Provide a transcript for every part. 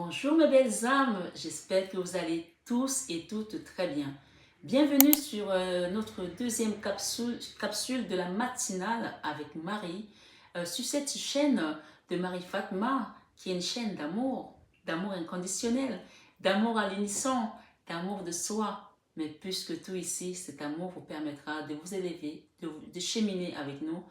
Bonjour mes belles âmes, j'espère que vous allez tous et toutes très bien. Bienvenue sur notre deuxième capsule de la matinale avec Marie, sur cette chaîne de Marie Fatma, qui est une chaîne d'amour, d'amour inconditionnel, d'amour à l'unisson, d'amour de soi. Mais plus que tout ici, cet amour vous permettra de vous élever, de cheminer avec nous,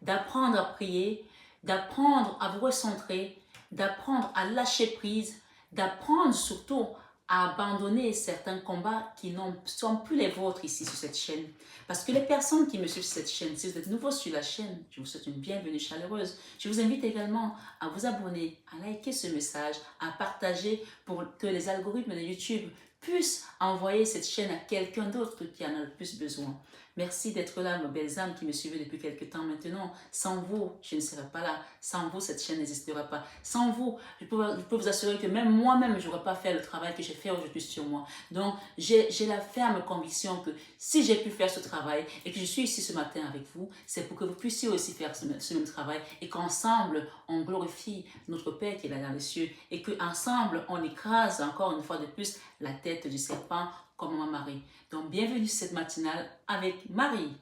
d'apprendre à prier, d'apprendre à vous recentrer, d'apprendre à lâcher prise, d'apprendre surtout à abandonner certains combats qui ne sont plus les vôtres ici sur cette chaîne. Parce que les personnes qui me suivent sur cette chaîne, si vous êtes nouveau sur la chaîne, je vous souhaite une bienvenue chaleureuse. Je vous invite également à vous abonner, à liker ce message, à partager pour que les algorithmes de YouTube puissent envoyer cette chaîne à quelqu'un d'autre qui en a le plus besoin. Merci d'être là, mes belles âmes qui me suivent depuis quelques temps maintenant. Sans vous, je ne serais pas là. Sans vous, cette chaîne n'existera pas. Sans vous, je peux vous assurer que même moi-même, je n'aurais pas fait le travail que j'ai fait aujourd'hui sur moi. Donc, j'ai la ferme conviction que si j'ai pu faire ce travail et que je suis ici ce matin avec vous, c'est pour que vous puissiez aussi faire ce même travail et qu'ensemble, on glorifie notre Père qui est là dans les cieux et qu'ensemble, on écrase encore une fois de plus la tête du serpent comme Maman Marie. Donc, bienvenue sur cette matinale avec Marie.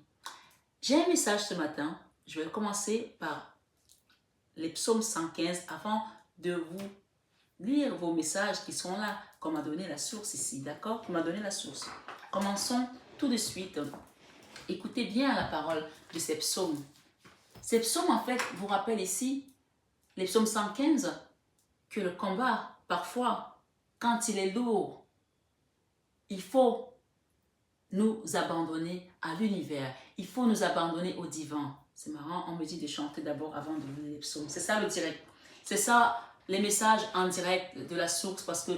J'ai un message ce matin. Je vais commencer par les psaumes 115 avant de vous lire vos messages qui sont là, qu'on m'a donné la source ici, d'accord? Qu'on m'a donné la source. Commençons tout de suite. Écoutez bien la parole de ces psaumes. Ces psaumes, en fait, vous rappellent ici, les psaumes 115, que le combat, parfois, quand il est lourd, il faut nous abandonner à l'univers. Il faut nous abandonner au divin. C'est marrant, on me dit de chanter d'abord avant de lire les psaumes. C'est ça le direct. C'est ça les messages en direct de la source parce que,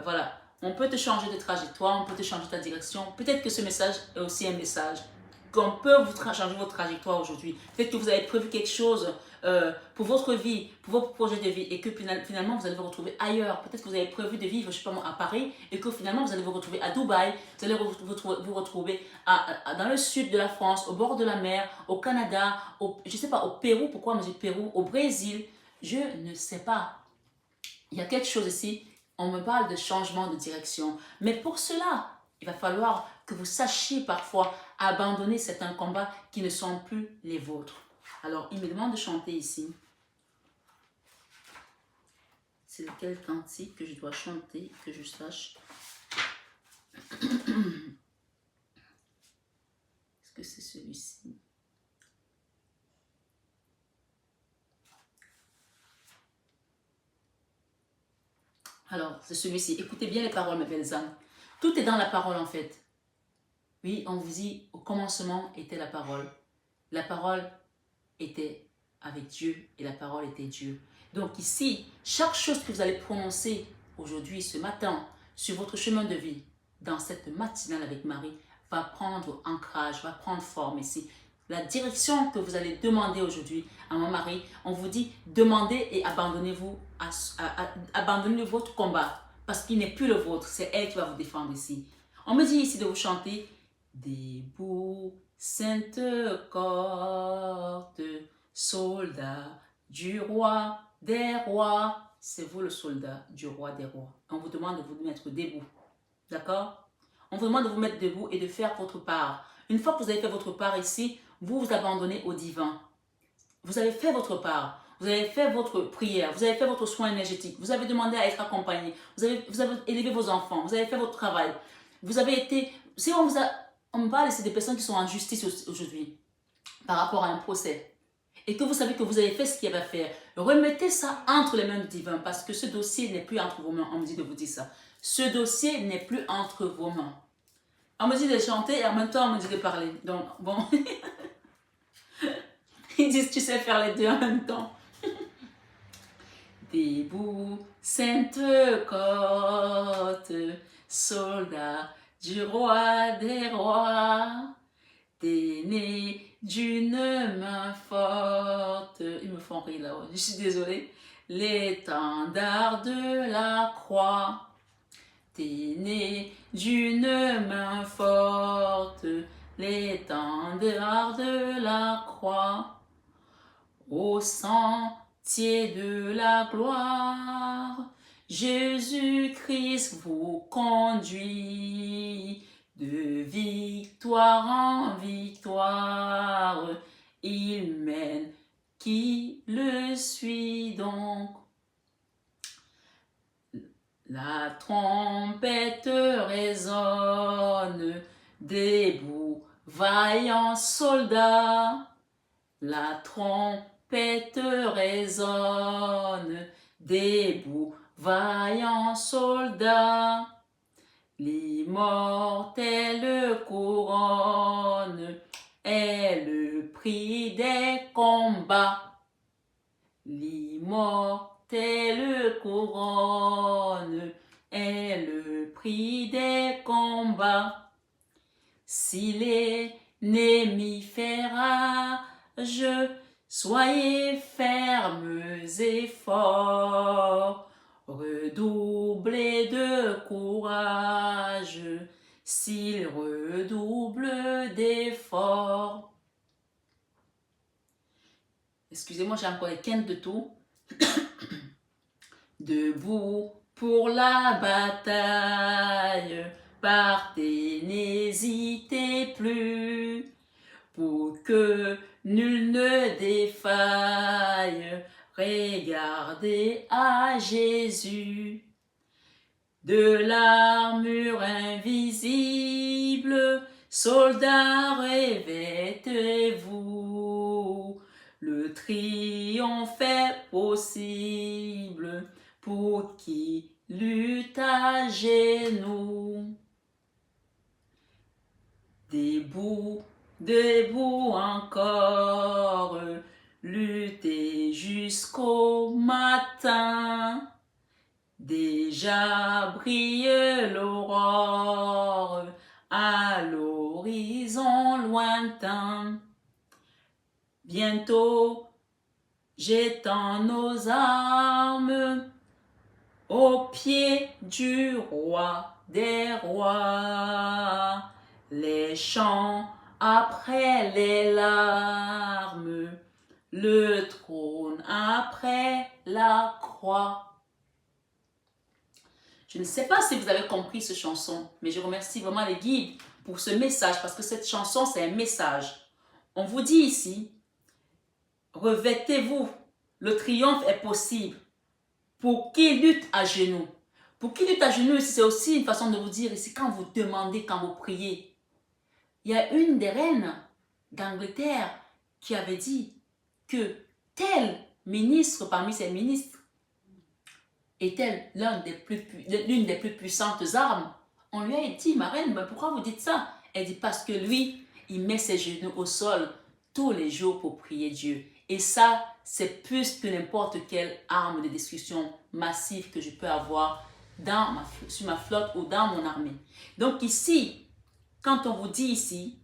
voilà, on peut te changer de trajectoire, on peut te changer ta direction. Peut-être que ce message est aussi un message qu'on peut vous changer votre trajectoire aujourd'hui. Peut-être que vous avez prévu quelque chose pour votre vie, pour vos projets de vie et que finalement vous allez vous retrouver ailleurs. Peut-être que vous avez prévu de vivre, je sais pas moi, à Paris et que finalement vous allez vous retrouver à Dubaï, vous allez vous retrouver dans le sud de la France, au bord de la mer, au Canada, je sais pas, au Pérou, pourquoi on me dit Pérou, au Brésil, je ne sais pas. Il y a quelque chose ici, on me parle de changement de direction. Mais pour cela, il va falloir que vous sachiez parfois abandonner certains combats qui ne sont plus les vôtres. Alors, il me demande de chanter ici. C'est lequel cantique que je dois chanter, que je sache. Est-ce que c'est celui-ci? Alors, c'est celui-ci. Écoutez bien les paroles, mes belles âmes. Tout est dans la parole, en fait. Oui, on vous dit, au commencement était la parole. La parole était avec Dieu et la parole était Dieu. Donc ici, chaque chose que vous allez prononcer aujourd'hui, ce matin, sur votre chemin de vie, dans cette matinale avec Marie, va prendre ancrage, va prendre forme ici. La direction que vous allez demander aujourd'hui à Maman Marie, on vous dit, demandez et abandonnez-vous, abandonnez votre combat, parce qu'il n'est plus le vôtre, c'est elle qui va vous défendre ici. On me dit ici de vous chanter, debout, sainte cohorte, soldat du roi des rois. C'est vous le soldat du roi des rois. On vous demande de vous mettre debout. D'accord? On vous demande de vous mettre debout et de faire votre part. Une fois que vous avez fait votre part ici, vous vous abandonnez au divin. Vous avez fait votre part. Vous avez fait votre prière. Vous avez fait votre soin énergétique. Vous avez demandé à être accompagné. Vous avez élevé vos enfants. Vous avez fait votre travail. Vous avez été... Si on me parle ici des personnes qui sont en justice aujourd'hui par rapport à un procès et que vous savez que vous avez fait ce qu'il y avait à faire, remettez ça entre les mains du divin parce que ce dossier n'est plus entre vos mains. On me dit de vous dire ça. Ce dossier n'est plus entre vos mains. On me dit de chanter et en même temps on me dit de parler. Donc, bon, ils disent tu sais faire les deux en même temps. Debout, sainte côte, soldat du roi des rois, t'es né d'une main forte. Ils me font rire là-haut, je suis désolée. L'étendard de la croix. T'es né d'une main forte, l'étendard de la croix. Au sentier de la gloire, Jésus-Christ vous conduit de victoire en victoire. Il mène qui le suit donc. La trompette résonne, debout, vaillants soldats. La trompette résonne, debout, vaillants soldats. L'immortelle couronne est le prix des combats. L'immortelle couronne est le prix des combats. Si l'ennemi fait rage, soyez fermes et forts. Redoublez de courage s'il redouble d'efforts. Excusez-moi, j'ai encore les quintes de tout. Debout pour la bataille, partez, n'hésitez plus, pour que nul ne défaille. Regardez à Jésus. De l'armure invisible, soldats, revêtez-vous. Le triomphe est possible pour qui lutte à genoux. Debout, debout encore, luttez jusqu'au matin. Déjà brille l'aurore à l'horizon lointain. Bientôt, j'étends nos armes aux pieds du roi des rois. Les chants après les larmes, le trône après la croix. Je ne sais pas si vous avez compris cette chanson, mais je remercie vraiment les guides pour ce message, parce que cette chanson, c'est un message. On vous dit ici, revêtez-vous, le triomphe est possible. Pour qui lutte à genoux. Pour qui lutte à genoux, c'est aussi une façon de vous dire, ici, quand vous demandez, quand vous priez. Il y a une des reines d'Angleterre qui avait dit que tel ministre parmi ses ministres est-elle l'une des plus puissantes armes? On lui a dit, ma reine, mais pourquoi vous dites ça? Elle dit, parce que lui, il met ses genoux au sol tous les jours pour prier Dieu. Et ça, c'est plus que n'importe quelle arme de destruction massive que je peux avoir sur ma flotte ou dans mon armée. Donc ici, quand on vous dit ici,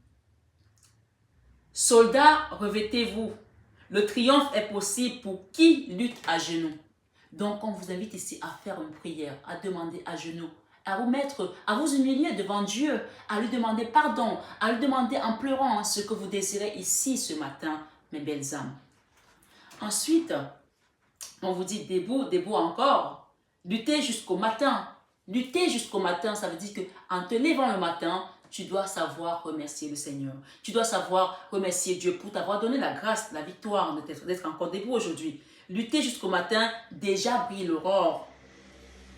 soldats, revêtez-vous. Le triomphe est possible pour qui lutte à genoux. Donc, on vous invite ici à faire une prière, à demander à genoux, à vous humilier devant Dieu, à lui demander pardon, à lui demander en pleurant ce que vous désirez ici ce matin, mes belles âmes. Ensuite, on vous dit debout, debout encore, luttez jusqu'au matin. Lutter jusqu'au matin, ça veut dire qu'en te levant le matin, tu dois savoir remercier le Seigneur. Tu dois savoir remercier Dieu pour t'avoir donné la grâce, la victoire d'être encore debout aujourd'hui. Lutter jusqu'au matin, déjà brille l'aurore.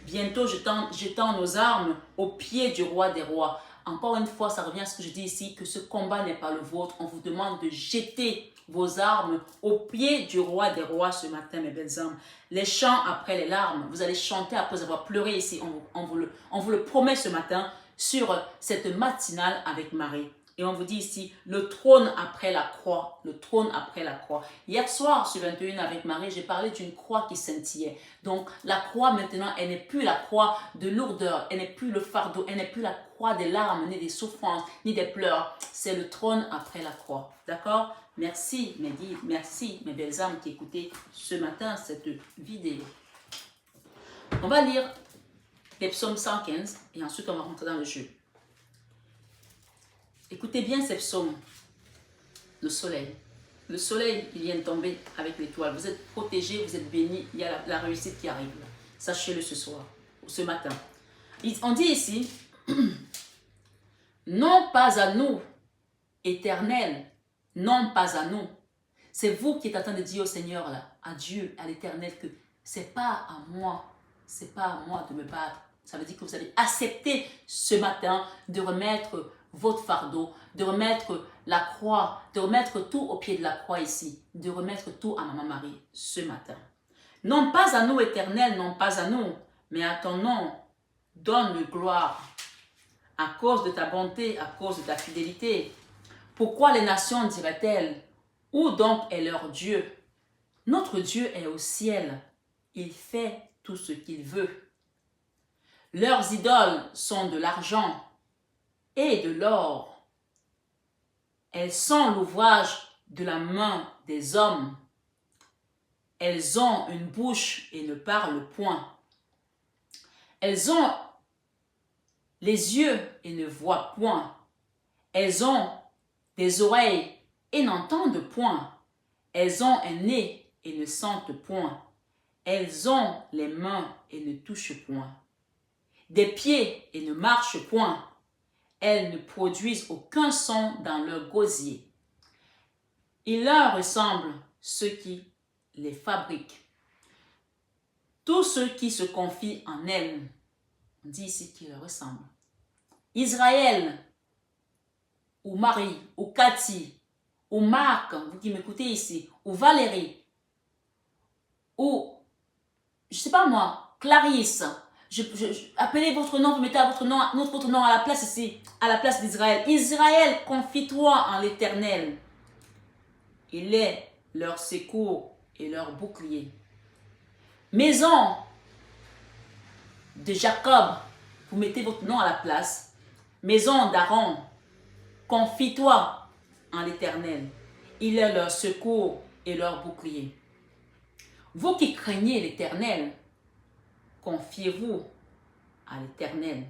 Bientôt, jetant nos armes au pied du roi des rois. Encore une fois, ça revient à ce que je dis ici, que ce combat n'est pas le vôtre. On vous demande de jeter vos armes au pied du roi des rois ce matin, mes belles âmes. Les chants après les larmes, vous allez chanter après avoir pleuré ici. On vous le promet ce matin sur cette matinale avec Marie. Et on vous dit ici, le trône après la croix, le trône après la croix. Hier soir, sur 21 avec Marie, j'ai parlé d'une croix qui scintillait. Donc, la croix maintenant, elle n'est plus la croix de lourdeur, elle n'est plus le fardeau, elle n'est plus la croix des larmes, ni des souffrances, ni des pleurs. C'est le trône après la croix. D'accord? Merci, mes guides, merci, mes belles âmes qui écoutez ce matin cette vidéo. On va lire les psaumes 115 et ensuite on va rentrer dans le jeu. Écoutez bien ces psaumes. Le soleil. Le soleil, il vient de tomber avec l'étoile. Vous êtes protégés, vous êtes bénis. Il y a la réussite qui arrive. Sachez-le ce soir, ou ce matin. On dit ici, non pas à nous, Éternel, non pas à nous. C'est vous qui êtes en train de dire au Seigneur, là, à Dieu, à l'Éternel, que c'est pas à moi, c'est pas à moi de me battre. Ça veut dire que vous allez accepter ce matin de remettre votre fardeau, de remettre la croix, de remettre tout au pied de la croix ici, de remettre tout à Maman Marie ce matin. Non pas à nous, Éternel, non pas à nous, mais à ton nom, donne gloire à cause de ta bonté, à cause de ta fidélité. Pourquoi les nations diraient-elles, où donc est leur Dieu? Notre Dieu est au ciel, il fait tout ce qu'il veut. Leurs idoles sont de l'argent et de l'or. Elles sont l'ouvrage de la main des hommes. Elles ont une bouche et ne parlent point. Elles ont les yeux et ne voient point. Elles ont des oreilles et n'entendent point. Elles ont un nez et ne sentent point. Elles ont les mains et ne touchent point. Des pieds et ne marchent point. Elles ne produisent aucun son dans leur gosier. Il leur ressemble ceux qui les fabriquent. Tous ceux qui se confient en elles, on dit ici qu'ils leur ressemblent. Israël, ou Marie, ou Cathy, ou Marc, vous qui m'écoutez ici, ou Valérie, ou, je ne sais pas moi, Clarisse, appelez votre nom, vous mettez votre nom à la place ici, à la place d'Israël. Israël, confie-toi en l'Éternel. Il est leur secours et leur bouclier. Maison de Jacob, vous mettez votre nom à la place. Maison d'Aaron, confie-toi en l'Éternel. Il est leur secours et leur bouclier. Vous qui craignez l'Éternel, confiez-vous à l'Éternel.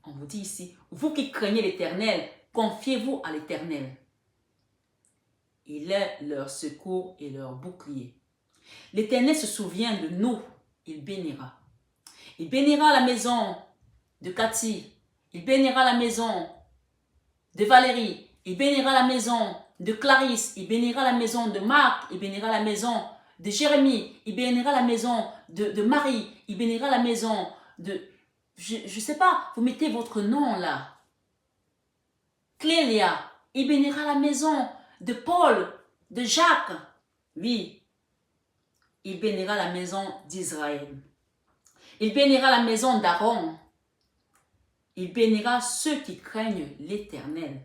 On vous dit ici, vous qui craignez l'Éternel, confiez-vous à l'Éternel. Il est leur secours et leur bouclier. L'Éternel se souvient de nous, il bénira. Il bénira la maison de Cathy, il bénira la maison de Valérie, il bénira la maison de Clarisse, il bénira la maison de Marc, il bénira la maison de Jérémie, il bénira la maison de Marie, il bénira la maison de... Je ne sais pas, vous mettez votre nom là. Clélia, il bénira la maison de Paul, de Jacques. Oui, il bénira la maison d'Israël. Il bénira la maison d'Aaron. Il bénira ceux qui craignent l'Éternel,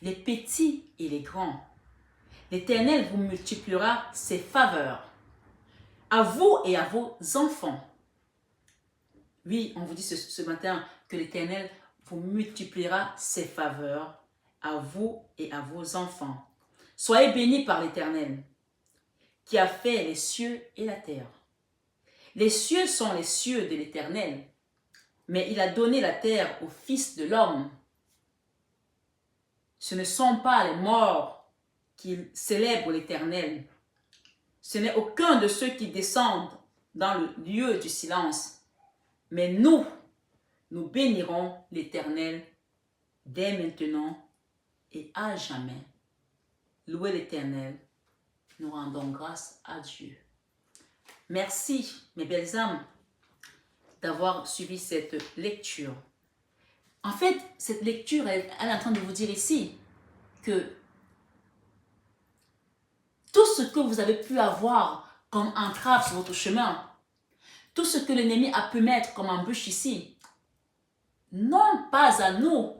les petits et les grands. L'Éternel vous multipliera ses faveurs, à vous et à vos enfants. Oui, on vous dit ce matin que l'Éternel vous multipliera ses faveurs, à vous et à vos enfants. Soyez bénis par l'Éternel, qui a fait les cieux et la terre. Les cieux sont les cieux de l'Éternel, mais il a donné la terre au Fils de l'homme. Ce ne sont pas les morts qui célèbrent l'Éternel. Ce n'est aucun de ceux qui descendent dans le lieu du silence. Mais nous bénirons l'Éternel dès maintenant et à jamais. Louez l'Éternel, nous rendons grâce à Dieu. Merci, mes belles âmes, d'avoir suivi cette lecture. En fait, cette lecture, elle est en train de vous dire ici que tout ce que vous avez pu avoir comme entrave sur votre chemin, tout ce que l'ennemi a pu mettre comme embûche ici, non pas à nous,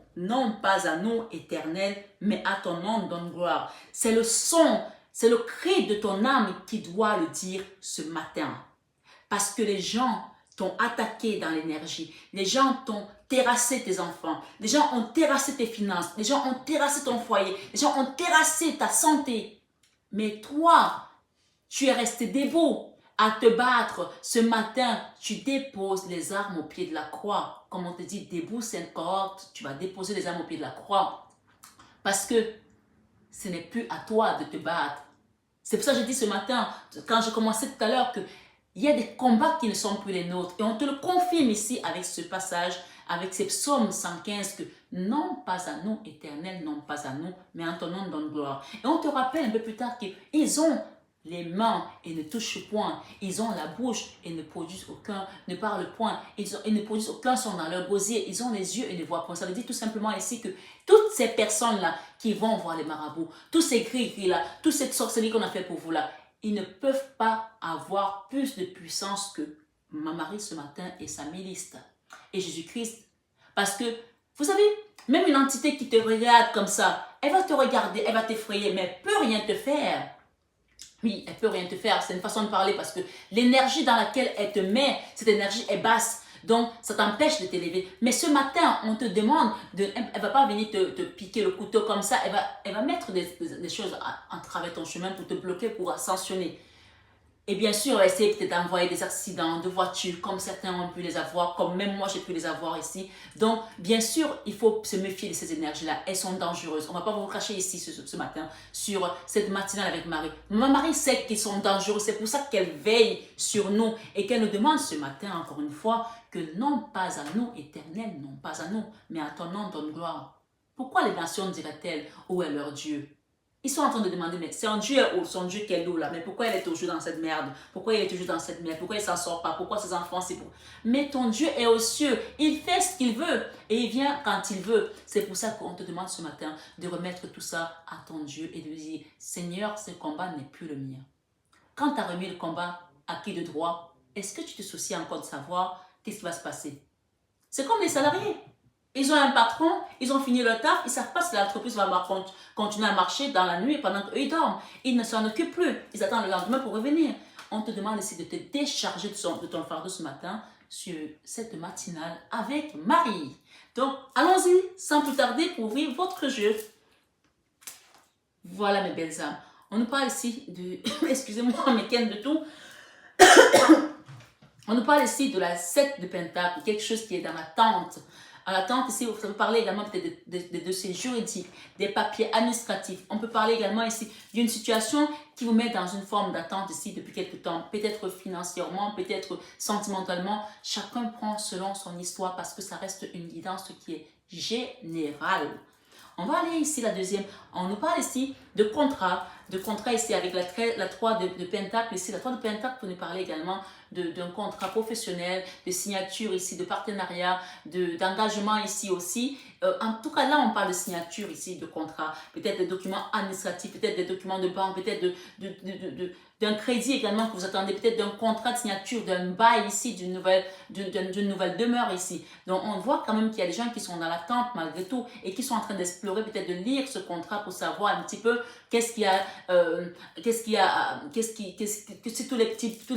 Éternel, mais à ton nom donne gloire. C'est le son, c'est le cri de ton âme qui doit le dire ce matin. Parce que les gens t'ont attaqué dans l'énergie, les gens t'ont terrassé tes enfants, les gens ont terrassé tes finances, les gens ont terrassé ton foyer, les gens ont terrassé ta santé. Mais toi, tu es resté debout à te battre. Ce matin, tu déposes les armes au pied de la croix. Comme on te dit, debout, c'est une cohorte, tu vas déposer les armes au pied de la croix. Parce que ce n'est plus à toi de te battre. C'est pour ça que je dis ce matin, quand je commençais tout à l'heure, que Il y a des combats qui ne sont plus les nôtres. Et on te le confirme ici avec ce passage, avec ces psaumes 115 que non pas à nous, Éternel, non pas à nous, mais en ton nom donne gloire. Et on te rappelle un peu plus tard qu'ils ont les mains et ne touchent point. Ils ont la bouche et ne produisent aucun, ne parlent point. Ils ne produisent aucun son dans leur gosier. Ils ont les yeux et ne voient point. Ça veut dire tout simplement ici que toutes ces personnes-là qui vont voir les marabouts, tous ces gris-gris-là, toutes ces sorcelleries qu'on a fait pour vous là, ils ne peuvent pas avoir plus de puissance que ma Marie ce matin et sa milice et Jésus-Christ. Parce que, vous savez, même une entité qui te regarde comme ça, elle va te regarder, elle va t'effrayer, mais elle ne peut rien te faire. Oui, elle ne peut rien te faire, c'est une façon de parler parce que l'énergie dans laquelle elle te met, cette énergie est basse. Donc, ça t'empêche de t'élever. Mais ce matin, on te demande, elle ne va pas venir te piquer le couteau comme ça, elle va mettre des choses en travers ton chemin pour te bloquer, pour ascensionner. Et bien sûr, elle va essayer peut-être d'envoyer des accidents de voitures, comme certains ont pu les avoir, comme même moi j'ai pu les avoir ici. Donc, bien sûr, il faut se méfier de ces énergies-là. Elles sont dangereuses. On ne va pas vous cacher ici ce matin sur cette matinale avec Marie. Ma Marie sait qu'ils sont dangereux. C'est pour ça qu'elle veille sur nous et qu'elle nous demande ce matin, encore une fois, que non pas à nous, Éternel, non pas à nous, mais à ton nom donne gloire. Pourquoi les nations diraient-elles, où est leur Dieu? Ils sont en train de demander, mais c'est un Dieu où son Dieu qu'elle est où là? Mais pourquoi elle est toujours dans cette merde? Pourquoi il est toujours dans cette merde? Pourquoi il ne s'en sort pas? Pourquoi ses enfants, c'est pour... Mais ton Dieu est aux cieux. Il fait ce qu'il veut et il vient quand il veut. C'est pour ça qu'on te demande ce matin de remettre tout ça à ton Dieu et de lui dire, Seigneur, ce combat n'est plus le mien. Quand tu as remis le combat acquis de droit, est-ce que tu te soucies encore de savoir qu'est-ce qui va se passer? C'est comme les salariés. Ils ont un patron, ils ont fini leur taf, ils ne savent pas si l'entreprise va continuer à marcher dans la nuit pendant qu'eux ils dorment. Ils ne s'en occupent plus. Ils attendent le lendemain pour revenir. On te demande ici de te décharger de ton fardeau ce matin sur cette matinale avec Marie. Donc, allons-y sans plus tarder pour ouvrir votre jeu. Voilà mes belles âmes. On nous parle ici de... Excusez-moi, mais qu'est-ce de tout. On nous parle ici de la 7 de Pentacle, quelque chose qui est dans l'attente. À l'attente, ici, on peut parler également des dossiers juridiques, des papiers administratifs. On peut parler également ici d'une situation qui vous met dans une forme d'attente ici depuis quelque temps, peut-être financièrement, peut-être sentimentalement. Chacun prend selon son histoire parce que ça reste une guidance qui est générale. On va aller ici la deuxième. On nous parle ici de contrat ici avec la 3 de Pentacle ici. La 3 de Pentacle pour nous parler également d'un contrat professionnel, de signature ici, de partenariat, d'engagement ici aussi. En tout cas, là, on parle de signature ici, de contrat. Peut-être des documents administratifs, peut-être des documents de banque, peut-être d'un crédit également que vous attendez, peut-être d'un contrat de signature, d'un bail ici, d'une nouvelle demeure ici. Donc, on voit quand même qu'il y a des gens qui sont dans l'attente malgré tout et qui sont en train d'explorer, peut-être de lire ce contrat pour savoir un petit peu qu'est-ce qu'il y a, que si tous les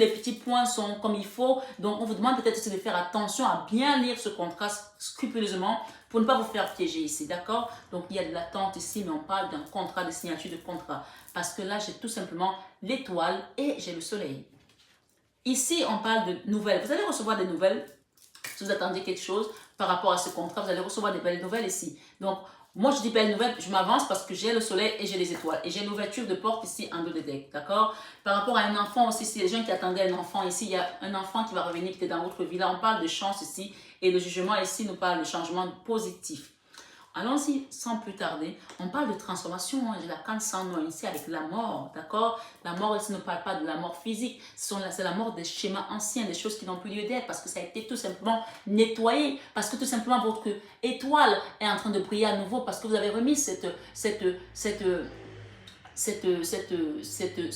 petits points sont comme il faut. Donc, on vous demande peut-être aussi de faire attention à bien lire ce contrat scrupuleusement pour ne pas vous faire piéger ici, d'accord? Donc, il y a de l'attente ici, mais on parle d'un contrat, de signature de contrat. Parce que là, j'ai tout simplement l'étoile et j'ai le soleil. Ici, on parle de nouvelles. Vous allez recevoir des nouvelles. Si vous attendez quelque chose par rapport à ce contrat, vous allez recevoir des belles nouvelles ici. Donc, moi, je dis belles nouvelles, je m'avance parce que j'ai le soleil et j'ai les étoiles. Et j'ai l'ouverture de porte ici en dos de deck, d'accord? Par rapport à un enfant aussi, si les gens qui attendaient un enfant ici, il y a un enfant qui va revenir qui est dans votre vie. Là, on parle de chance ici. Et le jugement ici nous parle de changement positif. Allons-y sans plus tarder. On parle de transformation. J'ai la canne sans nom ici avec la mort, d'accord? La mort ici ne parle pas de la mort physique. C'est la mort des schémas anciens, des choses qui n'ont plus lieu d'être parce que ça a été tout simplement nettoyé. Parce que tout simplement votre étoile est en train de briller à nouveau parce que vous avez remis ce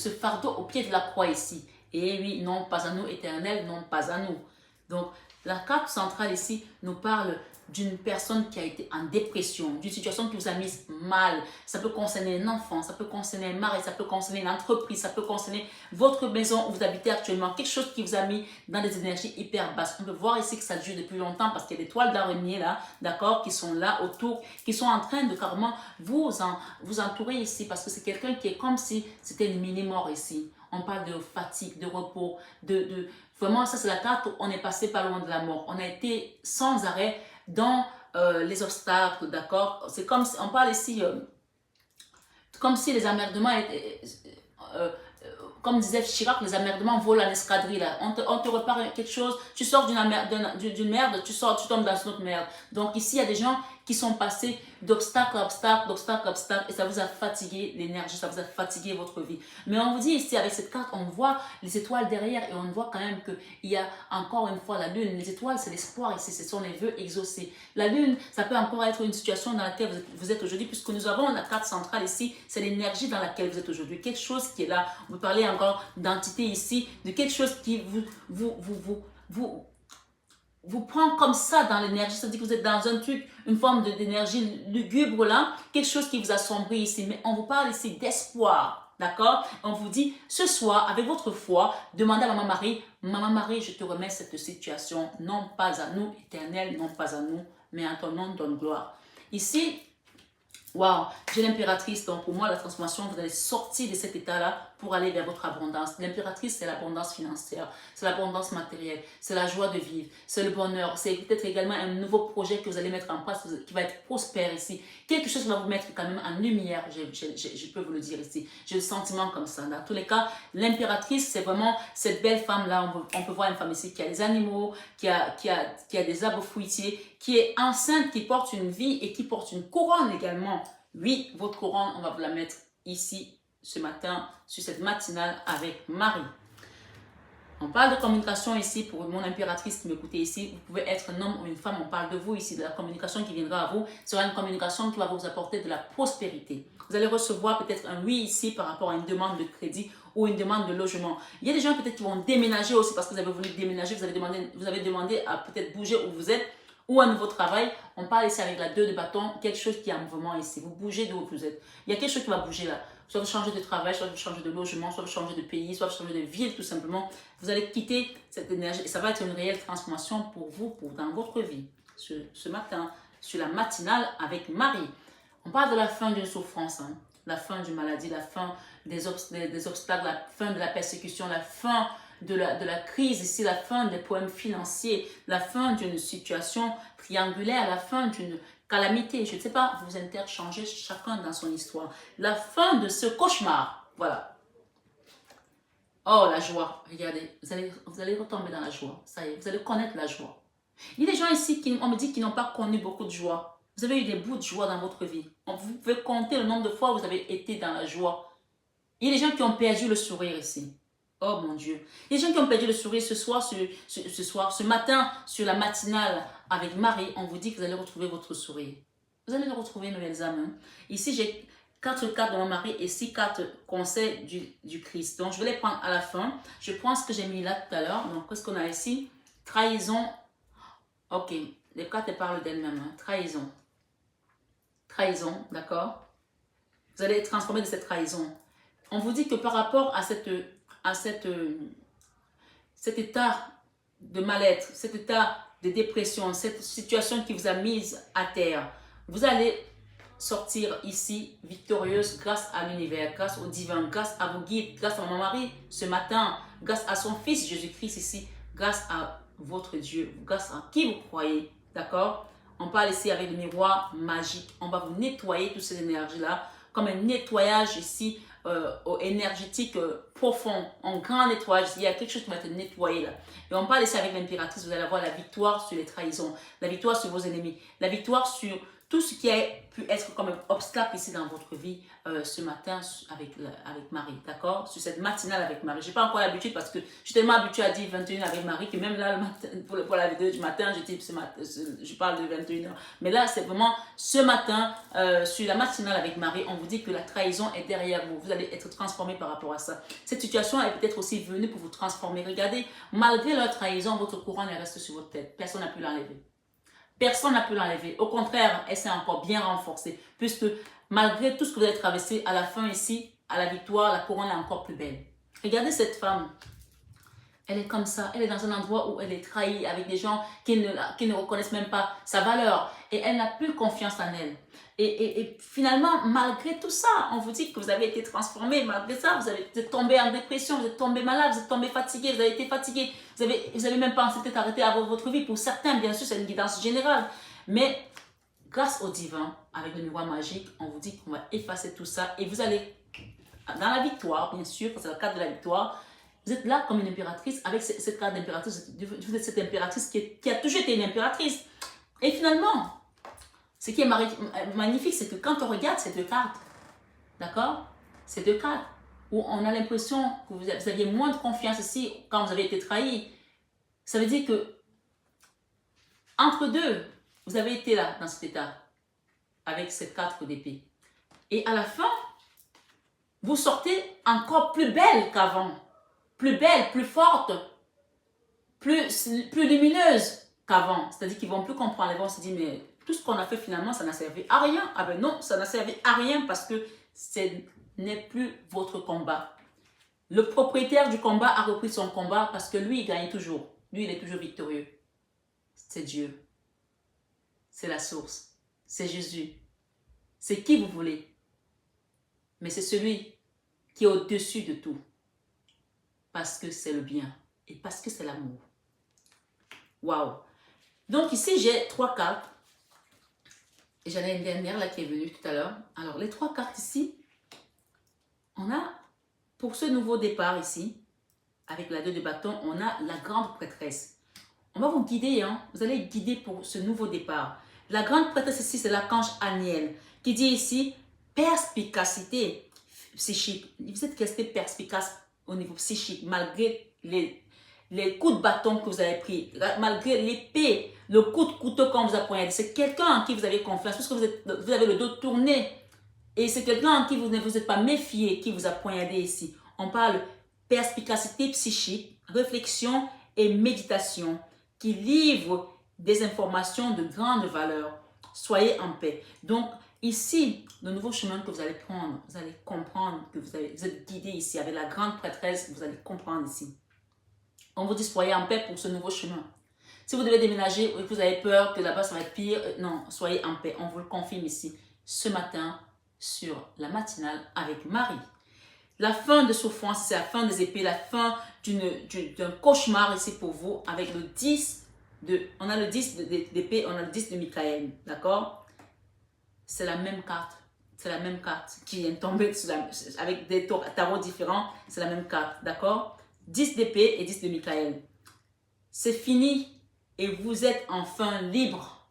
fardeau au pied de la croix ici. Et oui, non pas à nous, Éternel, non pas à nous. Donc, la carte centrale ici nous parle d'une personne qui a été en dépression, d'une situation qui vous a mise mal. Ça peut concerner un enfant, ça peut concerner un mari, ça peut concerner une entreprise, ça peut concerner votre maison où vous habitez actuellement. Quelque chose qui vous a mis dans des énergies hyper basses. On peut voir ici que ça dure depuis longtemps parce qu'il y a des toiles d'araignée là, d'accord, qui sont là autour, qui sont en train de carrément vous entourer ici parce que c'est quelqu'un qui est comme si c'était une mini-mort ici. On parle de fatigue, de repos, vraiment, ça c'est la carte où on est passé pas loin de la mort. On a été sans arrêt dans les obstacles, d'accord? C'est comme si, on parle ici, comme si les emmerdements étaient, comme disait Chirac, les emmerdements volent en escadrille. Là. On te repart quelque chose, tu sors d'une merde, tu tombes dans une autre merde. Donc ici, il y a des gens qui sont passés d'obstacle à obstacle, d'obstacle à obstacle, et ça vous a fatigué l'énergie, ça vous a fatigué votre vie. Mais on vous dit ici, avec cette carte, on voit les étoiles derrière, et on voit quand même qu'il y a encore une fois la lune. Les étoiles, c'est l'espoir ici, ce sont les vœux exaucés. La lune, ça peut encore être une situation dans laquelle vous êtes aujourd'hui, puisque nous avons la carte centrale ici, c'est l'énergie dans laquelle vous êtes aujourd'hui. Quelque chose qui est là, on peut parler encore d'entité ici, de quelque chose qui vous prend comme ça dans l'énergie, c'est-à-dire que vous êtes dans un truc, une forme d'énergie lugubre là, quelque chose qui vous assombrit ici, mais on vous parle ici d'espoir, d'accord? On vous dit, ce soir, avec votre foi, demandez à Maman Marie, je te remets cette situation, non pas à nous, éternel, non pas à nous, mais à ton nom, donne gloire. Ici, waouh, j'ai l'impératrice, donc pour moi la transformation, vous allez sortir de cet état-là pour aller vers votre abondance. L'impératrice, c'est l'abondance financière, c'est l'abondance matérielle, c'est la joie de vivre, c'est le bonheur, c'est peut-être également un nouveau projet que vous allez mettre en place qui va être prospère ici. Quelque chose qui va vous mettre quand même en lumière, je peux vous le dire ici. J'ai le sentiment comme ça. Dans tous les cas, l'impératrice, c'est vraiment cette belle femme-là. On peut voir une femme ici qui a des animaux, qui a des arbres fruitiers, qui est enceinte, qui porte une vie et qui porte une couronne également. Oui, votre couronne, on va vous la mettre ici ce matin, sur cette matinale avec Marie. On parle de communication ici pour mon impératrice qui m'écoutez ici. Vous pouvez être un homme ou une femme, on parle de vous ici, de la communication qui viendra à vous. Ce sera une communication qui va vous apporter de la prospérité. Vous allez recevoir peut-être un oui ici par rapport à une demande de crédit ou une demande de logement. Il y a des gens peut-être qui vont déménager aussi parce que vous avez voulu déménager, vous avez demandé à peut-être bouger où vous êtes ou un nouveau travail. On parle ici avec la 2 de bâton, quelque chose qui est en mouvement ici. Vous bougez d'où vous êtes. Il y a quelque chose qui va bouger là. Soit vous changez de travail, soit vous changez de logement, soit vous changez de pays, soit vous changez de ville tout simplement. Vous allez quitter cette énergie et ça va être une réelle transformation pour vous, dans votre vie. Ce matin, sur la matinale avec Marie. On parle de la fin d'une souffrance, hein, la fin d'une maladie, la fin des obstacles, la fin de la persécution, la fin de la crise ici, la fin des problèmes financiers, la fin d'une situation triangulaire, la fin d'une calamité. Je ne sais pas, vous interchangez chacun dans son histoire. La fin de ce cauchemar. Voilà. Oh, la joie. Regardez, vous allez retomber dans la joie. Ça y est, vous allez connaître la joie. Il y a des gens ici, on me dit, qui n'ont pas connu beaucoup de joie. Vous avez eu des bouts de joie dans votre vie. Vous pouvez compter le nombre de fois où vous avez été dans la joie. Il y a des gens qui ont perdu le sourire ici. Oh mon Dieu. Il y a des gens qui ont perdu le sourire ce soir, ce matin, sur la matinale avec Marie. On vous dit que vous allez retrouver votre sourire. Vous allez le retrouver, nouvelles âmes. Hein. Ici, j'ai 4 cartes de mon mari et 6 cartes conseils du Christ. Donc, je vais les prendre à la fin. Je prends ce que j'ai mis là tout à l'heure. Donc, qu'est-ce qu'on a ici? Trahison. Ok. Les cartes parlent d'elles-mêmes. Hein. Trahison. Trahison, d'accord? Vous allez être transformé de cette trahison. On vous dit que par rapport à cet état de mal-être, cet état de dépression, cette situation qui vous a mise à terre, vous allez sortir ici victorieuse grâce à l'univers, grâce au divin, grâce à vos guides, grâce à mon mari ce matin, grâce à son fils Jésus-Christ ici, grâce à votre Dieu, grâce à qui vous croyez, d'accord? On parle ici avec le miroir magique. On va vous nettoyer toutes ces énergies-là, comme un nettoyage ici énergétique profond, un grand nettoyage. Il y a quelque chose qui va être nettoyé là. Et on parle ici avec l'impératrice, vous allez avoir la victoire sur les trahisons, la victoire sur vos ennemis, la victoire sur tout ce qui a pu être comme un obstacle ici dans votre vie ce matin avec Marie, d'accord? Sur cette matinale avec Marie. Je n'ai pas encore l'habitude parce que je suis tellement habituée à dire 21 avec Marie que même là, le matin, pour la vidéo du matin, je parle de 21h. Mais là, c'est vraiment ce matin, sur la matinale avec Marie, on vous dit que la trahison est derrière vous. Vous allez être transformé par rapport à ça. Cette situation est peut-être aussi venue pour vous transformer. Regardez, malgré leur trahison, votre couronne reste sur votre tête. Personne n'a pu l'enlever. Personne n'a pu l'enlever. Au contraire, elle s'est encore bien renforcée. Puisque malgré tout ce que vous avez traversé, à la fin ici, à la victoire, la couronne est encore plus belle. Regardez cette femme. Elle est comme ça. Elle est dans un endroit où elle est trahie avec des gens qui ne reconnaissent même pas sa valeur. Et elle n'a plus confiance en elle. Et finalement, malgré tout ça, on vous dit que vous avez été transformé. Malgré ça, vous êtes tombé en dépression, vous êtes tombé malade, vous êtes tombé fatigué, vous avez été fatigué. Vous avez même pensé peut-être arrêter votre vie. Pour certains, bien sûr, c'est une guidance générale. Mais grâce au divin, avec le miroir magique, on vous dit qu'on va effacer tout ça. Et vous allez dans la victoire, bien sûr, c'est le cadre de la victoire. Vous êtes là comme une impératrice, avec cette carte d'impératrice, vous êtes cette impératrice qui a toujours été une impératrice. Et finalement, ce qui est magnifique, c'est que quand on regarde ces deux cartes, d'accord, ces deux cartes, où on a l'impression que vous aviez moins de confiance ici quand vous avez été trahi, ça veut dire que entre deux, vous avez été là, dans cet état, avec ces 4 d'épée. Et à la fin, vous sortez encore plus belle qu'avant. Plus belle, plus forte, plus lumineuse qu'avant. C'est-à-dire qu'ils ne vont plus comprendre. Ils vont se dire, mais tout ce qu'on a fait finalement, ça n'a servi à rien. Ah ben non, ça n'a servi à rien parce que ce n'est plus votre combat. Le propriétaire du combat a repris son combat parce que lui, il gagne toujours. Lui, il est toujours victorieux. C'est Dieu. C'est la source. C'est Jésus. C'est qui vous voulez. Mais c'est celui qui est au-dessus de tout. Parce que c'est le bien. Et parce que c'est l'amour. Waouh. Donc ici, j'ai 3 cartes. Et j'en ai une dernière là qui est venue tout à l'heure. Alors, les 3 cartes ici, on a, pour ce nouveau départ ici, avec la 2 de bâton, on a la grande prêtresse. On va vous guider, hein. Vous allez être guidé pour ce nouveau départ. La grande prêtresse ici, c'est l'archange Aniel, qui dit ici, perspicacité psychique. Vous êtes resté perspicace au niveau psychique, malgré les coups de bâton que vous avez pris, malgré l'épée, le coup de couteau qu'on vous a poignardé. C'est quelqu'un en qui vous avez confiance, parce que vous avez le dos tourné. Et c'est quelqu'un en qui vous ne vous êtes pas méfié, qui vous a poignardé ici. On parle perspicacité psychique, réflexion et méditation, qui livre des informations de grande valeur. Soyez en paix. Donc, ici, le nouveau chemin que vous allez prendre, vous allez comprendre que vous êtes guidé ici avec la grande prêtresse, vous allez comprendre ici. On vous dit soyez en paix pour ce nouveau chemin. Si vous devez déménager et que vous avez peur que là-bas ça va être pire, non, soyez en paix. On vous le confirme ici, ce matin, sur la matinale avec Marie. La fin de souffrance, c'est la fin des épées, la fin d'un cauchemar ici pour vous avec le 10 de... On a le 10 d'épée, on a le 10 de Michael, d'accord? C'est la même carte. C'est la même carte qui est tombée avec des tarots différents. C'est la même carte, d'accord? 10 d'épée et 10 de Michael. C'est fini et vous êtes enfin libre.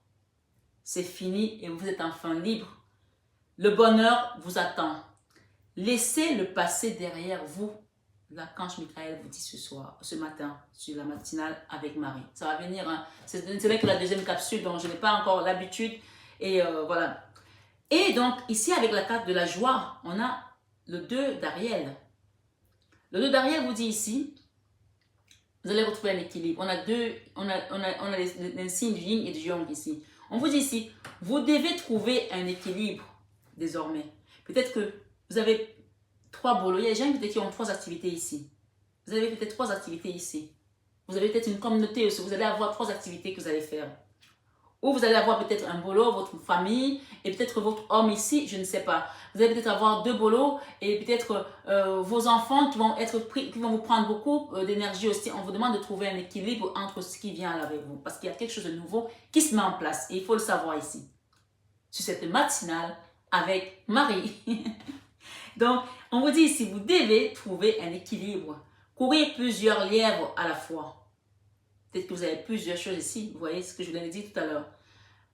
C'est fini et vous êtes enfin libre. Le bonheur vous attend. Laissez le passé derrière vous. L'archange Michael vous dit ce matin, sur la matinale avec Marie. Ça va venir, hein. C'est vrai que la deuxième capsule, dont je n'ai pas encore l'habitude. Et voilà. Et donc, ici, avec la carte de la joie, on a le 2 d'Ariel. Le 2 d'Ariel vous dit ici, vous allez retrouver un équilibre. On a les signes du yin et du yang ici. On vous dit ici, vous devez trouver un équilibre désormais. Peut-être que vous avez 3 boulots. Il y a des gens peut-être qui ont 3 activités ici. Vous avez peut-être 3 activités ici. Vous avez peut-être une communauté aussi. Vous allez avoir 3 activités que vous allez faire. Ou vous allez avoir peut-être un boulot, votre famille, et peut-être votre homme ici, je ne sais pas. Vous allez peut-être avoir 2 boulots, et peut-être vos enfants qui vont vous prendre beaucoup d'énergie aussi. On vous demande de trouver un équilibre entre ce qui vient avec vous. Parce qu'il y a quelque chose de nouveau qui se met en place. Et il faut le savoir ici. Sur cette matinale avec Marie. Donc, on vous dit ici, vous devez trouver un équilibre. Courir plusieurs lièvres à la fois. Peut-être que vous avez plusieurs choses ici. Vous voyez ce que je vous ai dit tout à l'heure.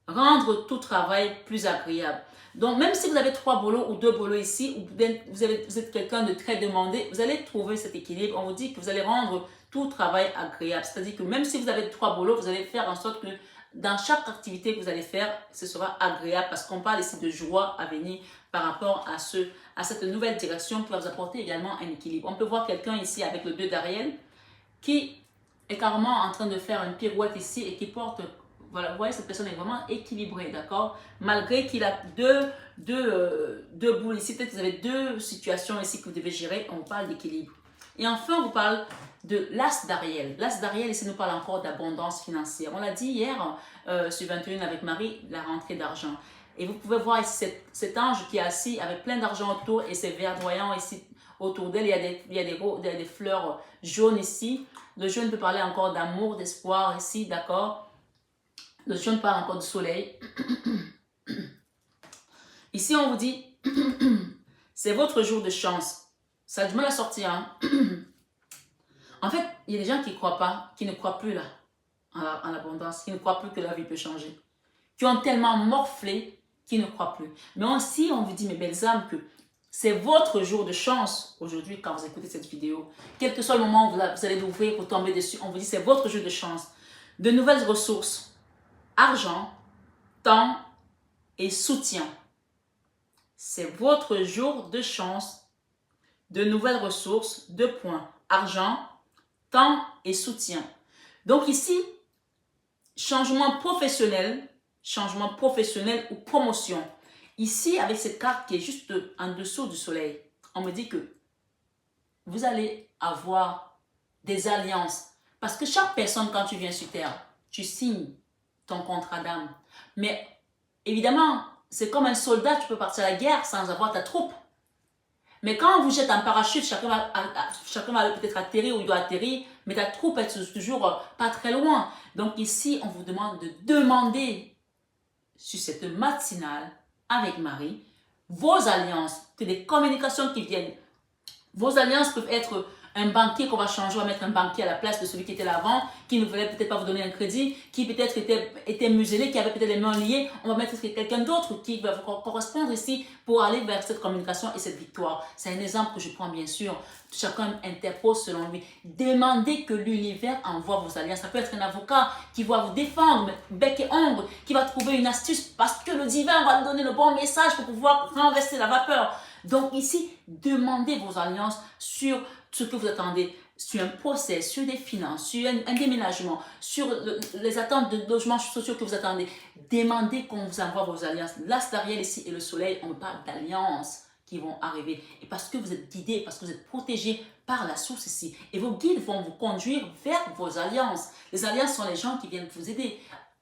Rendre tout travail plus agréable. Donc, même si vous avez 3 boulots ou 2 boulots ici, ou vous êtes quelqu'un de très demandé, vous allez trouver cet équilibre. On vous dit que vous allez rendre tout travail agréable. C'est-à-dire que même si vous avez 3 boulots, vous allez faire en sorte que dans chaque activité que vous allez faire, ce sera agréable parce qu'on parle ici de joie à venir par rapport à cette nouvelle direction qui va vous apporter également un équilibre. On peut voir quelqu'un ici avec le 2 d'Ariel qui est carrément en train de faire une pirouette ici et qui porte, voilà, vous voyez, cette personne est vraiment équilibrée, d'accord? Malgré qu'il a deux boules ici, peut-être que vous avez 2 situations ici que vous devez gérer, on parle d'équilibre. Et enfin, on vous parle de l'as d'Ariel. L'as d'Ariel, ici, nous parle encore d'abondance financière. On l'a dit hier, sur 21 avec Marie, la rentrée d'argent. Et vous pouvez voir ici cet ange qui est assis avec plein d'argent autour et ses verdoyants ici autour d'elle. Il y a des fleurs jaunes ici. Le jaune peut parler encore d'amour, d'espoir ici, d'accord? Le jaune parle encore du soleil. Ici, on vous dit, c'est votre jour de chance. Ça a du mal à sortir. Hein. En fait, il y a des gens qui croient pas, qui ne croient plus là, en l'abondance, qui ne croient plus que la vie peut changer. Qui ont tellement morflé qu'ils ne croient plus. Mais aussi, on vous dit, mes belles âmes, que c'est votre jour de chance aujourd'hui quand vous écoutez cette vidéo. Quel que soit le moment où vous allez l'ouvrir, vous tomber dessus, on vous dit c'est votre jour de chance. De nouvelles ressources, argent, temps et soutien. C'est votre jour de chance. De nouvelles ressources, 2 points. Argent, temps et soutien. Donc ici, changement professionnel ou promotion. Ici, avec cette carte qui est juste en dessous du soleil, on me dit que vous allez avoir des alliances. Parce que chaque personne, quand tu viens sur Terre, tu signes ton contrat d'âme. Mais évidemment, c'est comme un soldat, tu peux partir à la guerre sans avoir ta troupe. Mais quand on vous jette en parachute, chacun va peut-être atterrir où il doit atterrir, mais ta troupe est toujours pas très loin. Donc ici, on vous demande de demander sur cette matinale avec Marie vos alliances, que des communications qui viennent. Vos alliances peuvent être un banquier qu'on va changer, on va mettre un banquier à la place de celui qui était là avant, qui ne voulait peut-être pas vous donner un crédit, qui peut-être était muselé, qui avait peut-être les mains liées. On va mettre quelqu'un d'autre qui va vous correspondre ici pour aller vers cette communication et cette victoire. C'est un exemple que je prends bien sûr. Chacun interpose selon lui. Demandez que l'univers envoie vos alliances. Ça peut être un avocat qui va vous défendre, bec et ombre, qui va trouver une astuce parce que le divin va nous donner le bon message pour pouvoir renverser la vapeur. Donc ici, demandez vos alliances sur ce que vous attendez, sur un procès, sur des finances, sur un déménagement, sur les attentes de logements sociaux que vous attendez. Demandez qu'on vous envoie vos alliances. L'as d'Ariel ici et le soleil, on parle d'alliances qui vont arriver. Et parce que vous êtes guidés, parce que vous êtes protégés par la source ici. Et vos guides vont vous conduire vers vos alliances. Les alliances sont les gens qui viennent vous aider,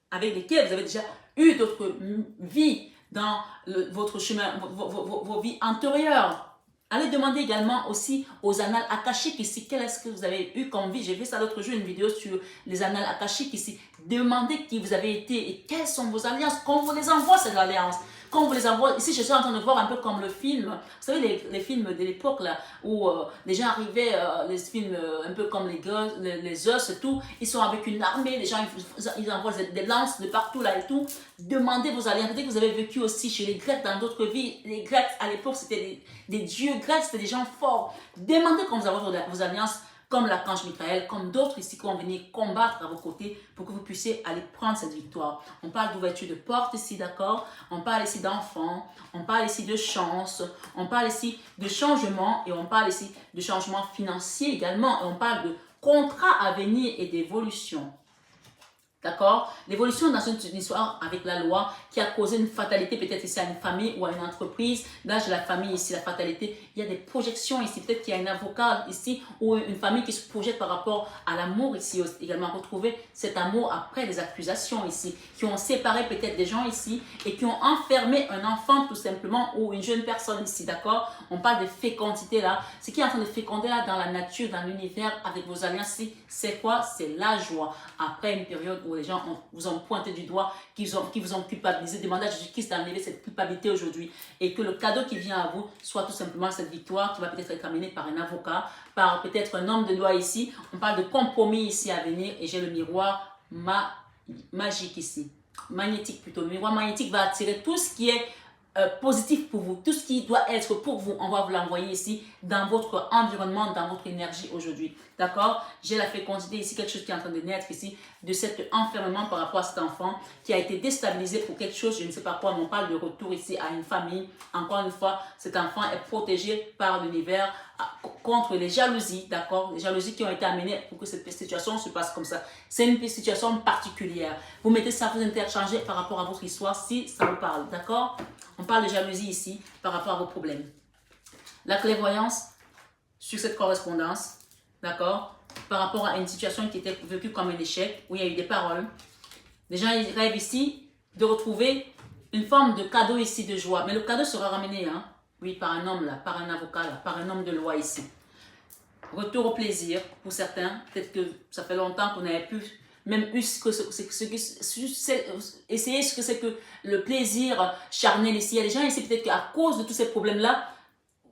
avec lesquels vous avez déjà eu d'autres vies dans votre chemin, vos vies antérieures. Allez demander également aussi aux annales akashiques ici, quel est-ce que vous avez eu comme vie. J'ai vu ça l'autre jour, une vidéo sur les annales akashiques ici. Demandez qui vous avez été et quelles sont vos alliances, qu'on vous les envoie ces alliances. Quand on vous les envoie, ici je suis en train de voir un peu comme le film, vous savez les films de l'époque là, où les gens arrivaient, les films un peu comme les os et tout, ils sont avec une armée, les gens ils envoient des lances de partout là et tout. Demandez vos alliances. Peut-être que vous avez vécu aussi chez les Grecs dans d'autres vies. Les Grecs à l'époque c'était des dieux grecs, c'était des gens forts. Demandez qu'on vous envoie vos alliances, comme l'archange Michael, comme d'autres ici qui vont venir combattre à vos côtés pour que vous puissiez aller prendre cette victoire. On parle d'ouverture de porte ici, d'accord? On parle ici d'enfants, on parle ici de chance, on parle ici de changement et on parle ici de changement financier également. Et on parle de contrat à venir et d'évolution. D'accord? L'évolution dans une histoire avec la loi qui a causé une fatalité peut-être ici à une famille ou à une entreprise. Là, j'ai la famille ici, la fatalité. Il y a des projections ici. Peut-être qu'il y a un avocat ici ou une famille qui se projette par rapport à l'amour ici également. Retrouver cet amour après des accusations ici. Qui ont séparé peut-être des gens ici et qui ont enfermé un enfant tout simplement ou une jeune personne ici. D'accord? On parle de fécondité là. Ce qui est en train de féconder là dans la nature, dans l'univers avec vos alliances ici, c'est quoi? C'est la joie. Après une période où les gens vous ont pointé du doigt, qui vous ont culpabilisé, demandez à Jésus-Christ d'enlever cette culpabilité aujourd'hui et que le cadeau qui vient à vous soit tout simplement cette victoire qui va peut-être être amenée par un avocat, par peut-être un homme de loi ici. On parle de compromis ici à venir et j'ai le miroir magique ici, magnétique plutôt. Le miroir magnétique va attirer tout ce qui est positif pour vous, tout ce qui doit être pour vous, on va vous l'envoyer ici dans votre environnement, dans votre énergie aujourd'hui. D'accord? J'ai la fécondité ici, quelque chose qui est en train de naître ici, de cet enfermement par rapport à cet enfant qui a été déstabilisé pour quelque chose, je ne sais pas quoi, mais on parle de retour ici à une famille. Encore une fois, cet enfant est protégé par l'univers contre les jalousies, d'accord? Les jalousies qui ont été amenées pour que cette situation se passe comme ça. C'est une situation particulière. Vous mettez ça, vous interchangez par rapport à votre histoire si ça vous parle, d'accord? On parle de jalousie ici par rapport à vos problèmes. La clairvoyance sur cette correspondance, d'accord? Par rapport à une situation qui était vécue comme un échec, où il y a eu des paroles. Les gens ils rêvent ici de retrouver une forme de cadeau ici de joie. Mais le cadeau sera ramené, hein? Oui, par un homme là, par un avocat là, par un homme de loi ici. Retour au plaisir pour certains. Peut-être que ça fait longtemps qu'on n'avait plus même eu essayer ce que c'est que le plaisir charnel ici. Il y a des gens ici peut-être qu'à cause de tous ces problèmes-là,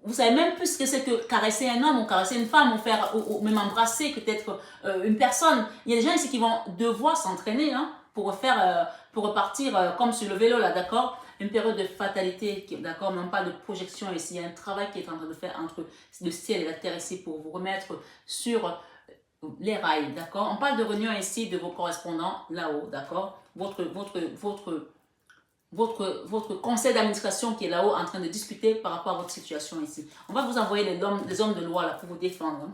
vous savez même plus ce que c'est que caresser un homme ou caresser une femme ou faire ou même embrasser peut-être une personne. Il y a des gens ici qui vont devoir s'entraîner hein, pour pour repartir comme sur le vélo là, d'accord? Une période de fatalité, d'accord? Même pas de projection ici. Il y a un travail qui est en train de faire entre le ciel et la terre ici pour vous remettre sur les rails, d'accord? On parle de réunion ici de vos correspondants là-haut, d'accord? Votre conseil d'administration qui est là-haut en train de discuter par rapport à votre situation ici. On va vous envoyer les hommes de loi là pour vous défendre hein,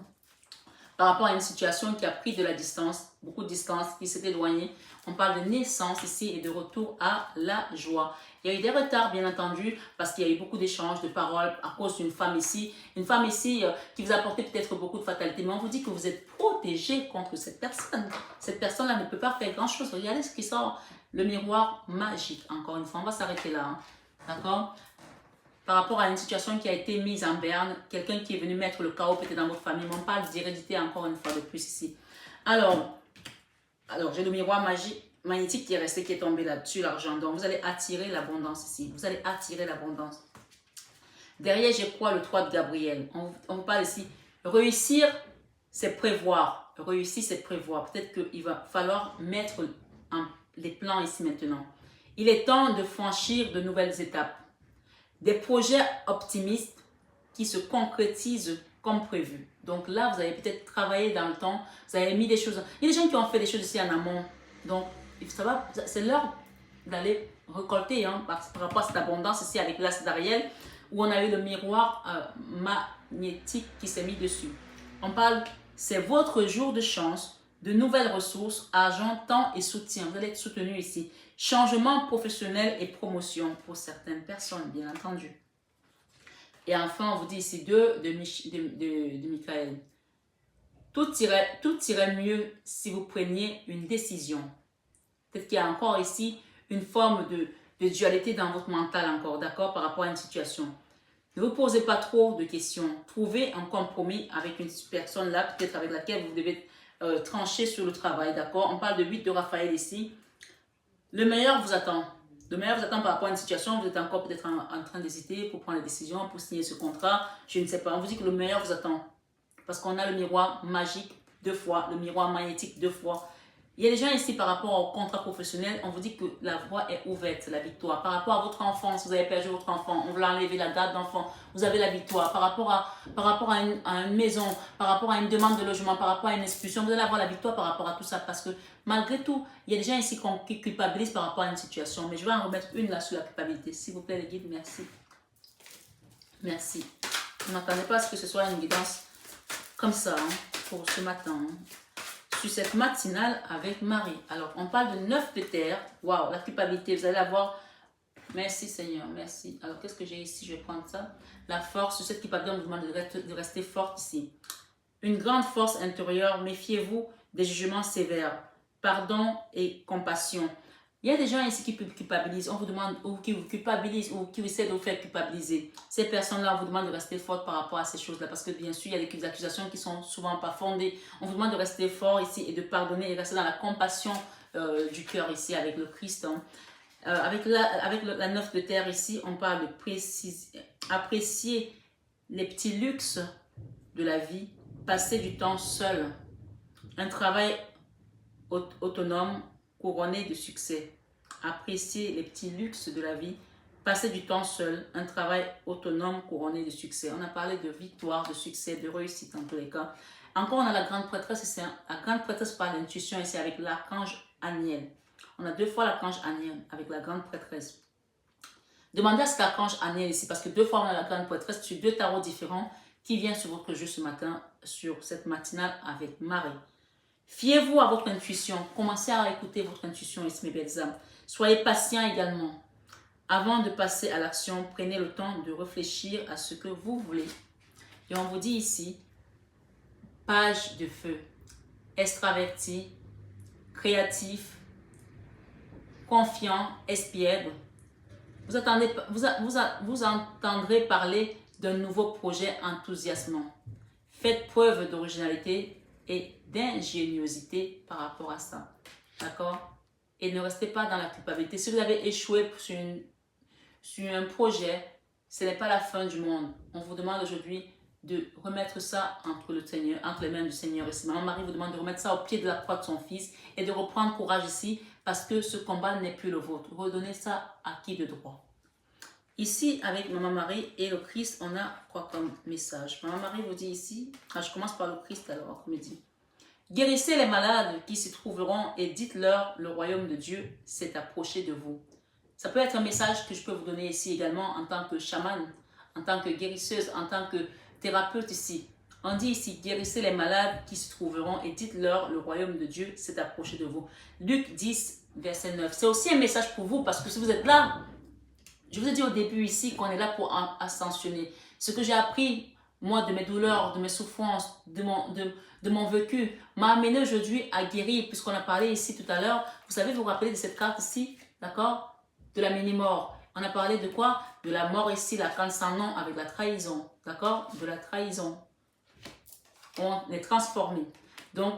par rapport à une situation qui a pris de la distance, beaucoup de distance, qui s'est éloignée. On parle de naissance ici et de retour à la joie. Il y a eu des retards, bien entendu, parce qu'il y a eu beaucoup d'échanges de paroles à cause d'une femme ici. Une femme ici qui vous a apporté peut-être beaucoup de fatalité. Mais on vous dit que vous êtes protégé contre cette personne. Cette personne-là ne peut pas faire grand-chose. Regardez ce qui sort. Le miroir magique, encore une fois. On va s'arrêter là. Hein. D'accord? Par rapport à une situation qui a été mise en berne, quelqu'un qui est venu mettre le chaos peut-être dans votre famille. On parle d'hérédité encore une fois de plus ici. Alors j'ai le miroir magique, magnétique qui est resté, qui est tombé là-dessus, l'argent. Donc, vous allez attirer l'abondance ici. Vous allez attirer l'abondance. Derrière, j'ai quoi? Le 3 de Gabriel. On parle ici. Réussir, c'est prévoir. Réussir, c'est prévoir. Peut-être qu'il va falloir mettre les plans ici maintenant. Il est temps de franchir de nouvelles étapes. Des projets optimistes qui se concrétisent comme prévu. Donc là, vous avez peut-être travaillé dans le temps, vous avez mis des choses. Il y a des gens qui ont fait des choses ici en amont. Donc, c'est l'heure d'aller récolter hein, par rapport à cette abondance ici avec l'as d'Ariel, où on a eu le miroir magnétique qui s'est mis dessus. On parle, c'est votre jour de chance, de nouvelles ressources, argent, temps et soutien. Vous allez être soutenu ici. Changement professionnel et promotion pour certaines personnes, bien entendu. Et enfin, on vous dit ici 2 de Michael. Tout irait mieux si vous preniez une décision. Peut-être qu'il y a encore ici une forme de dualité dans votre mental encore, d'accord, par rapport à une situation. Ne vous posez pas trop de questions. Trouvez un compromis avec une personne là, peut-être avec laquelle vous devez trancher sur le travail, d'accord. On parle de 8 de Raphaël ici. Le meilleur vous attend. Le meilleur vous attend par rapport à une situation, vous êtes encore peut-être en train d'hésiter pour prendre la décision, pour signer ce contrat, je ne sais pas. On vous dit que le meilleur vous attend. Parce qu'on a le miroir magique 2 fois, le miroir magnétique 2 fois. Il y a des gens ici par rapport au contrat professionnel, on vous dit que la voie est ouverte, la victoire. Par rapport à votre enfance, vous avez perdu votre enfant, on vous l'a enlevé la garde d'enfant, vous avez la victoire. Par rapport à une maison, par rapport à une demande de logement, par rapport à une expulsion, vous allez avoir la victoire par rapport à tout ça. Parce que malgré tout, il y a des gens ici qui culpabilisent par rapport à une situation. Mais je vais en remettre une là sur la culpabilité. S'il vous plaît les guides, merci. Merci. Je n'attendais pas à ce que ce soit une guidance comme ça hein, pour ce matin. Hein. Sur cette matinale avec Marie. Alors, on parle de 9 de terre. Waouh, la culpabilité, vous allez la voir. Merci Seigneur, merci. Alors, qu'est-ce que j'ai ici? Je vais prendre ça. La force, cette culpabilité, on vous demande de rester forte ici. Une grande force intérieure, méfiez-vous des jugements sévères. Pardon et compassion. Il y a des gens ici qui culpabilisent, on vous demande, ou qui vous culpabilisent, ou qui essaient de vous faire culpabiliser. Ces personnes-là, on vous demande de rester forte par rapport à ces choses-là, parce que bien sûr, il y a des accusations qui sont souvent pas fondées. On vous demande de rester fort ici et de pardonner et rester dans la compassion du cœur ici avec le Christ. Hein. Avec la 9 de terre ici, on parle de apprécier les petits luxes de la vie, passer du temps seul, un travail autonome, couronné de succès. Apprécier les petits luxes de la vie, passer du temps seul, un travail autonome couronné de succès. On a parlé de victoire, de succès, de réussite en tous les cas. Encore, on a la grande prêtresse, la grande prêtresse par l'intuition ici avec l'archange Aniel. On a 2 fois l'archange Aniel avec la grande prêtresse. Demandez à cet archange Aniel ici, parce que 2 fois on a la grande prêtresse sur 2 tarots différents qui vient sur votre jeu ce matin, sur cette matinale avec Marie. Fiez-vous à votre intuition. Commencez à écouter votre intuition ici, mes belles âmes. Soyez patient également. Avant de passer à l'action, prenez le temps de réfléchir à ce que vous voulez. Et on vous dit ici, page de feu, extraverti, créatif, confiant, espiègle. Vous entendrez parler d'un nouveau projet enthousiasmant. Faites preuve d'originalité et d'ingéniosité par rapport à ça. D'accord? Et ne restez pas dans la culpabilité. Si vous avez échoué sur un projet, ce n'est pas la fin du monde. On vous demande aujourd'hui de remettre ça entre le Seigneur, entre les mains du Seigneur ici. Maman Marie vous demande de remettre ça au pied de la croix de son fils et de reprendre courage ici parce que ce combat n'est plus le vôtre. Redonnez ça à qui de droit. Ici, avec Maman Marie et le Christ, on a quoi comme message? Maman Marie vous dit ici, je commence par le Christ alors, comme il dit. Guérissez les malades qui s'y trouveront et dites-leur, le royaume de Dieu s'est approché de vous. Ça peut être un message que je peux vous donner ici également en tant que chamane, en tant que guérisseuse, en tant que thérapeute ici. On dit ici, guérissez les malades qui s'y trouveront et dites-leur, le royaume de Dieu s'est approché de vous. Luc 10, verset 9. C'est aussi un message pour vous parce que si vous êtes là, je vous ai dit au début ici qu'on est là pour ascensionner. Ce que j'ai appris, moi, de mes douleurs, de mes souffrances, de mon vécu, m'a amené aujourd'hui à guérir, puisqu'on a parlé ici tout à l'heure. Vous savez, vous vous rappelez de cette carte ici, d'accord? De la mini-mort. On a parlé de quoi? De la mort ici, la carte sans nom avec la trahison, d'accord? De la trahison. On est transformé. Donc,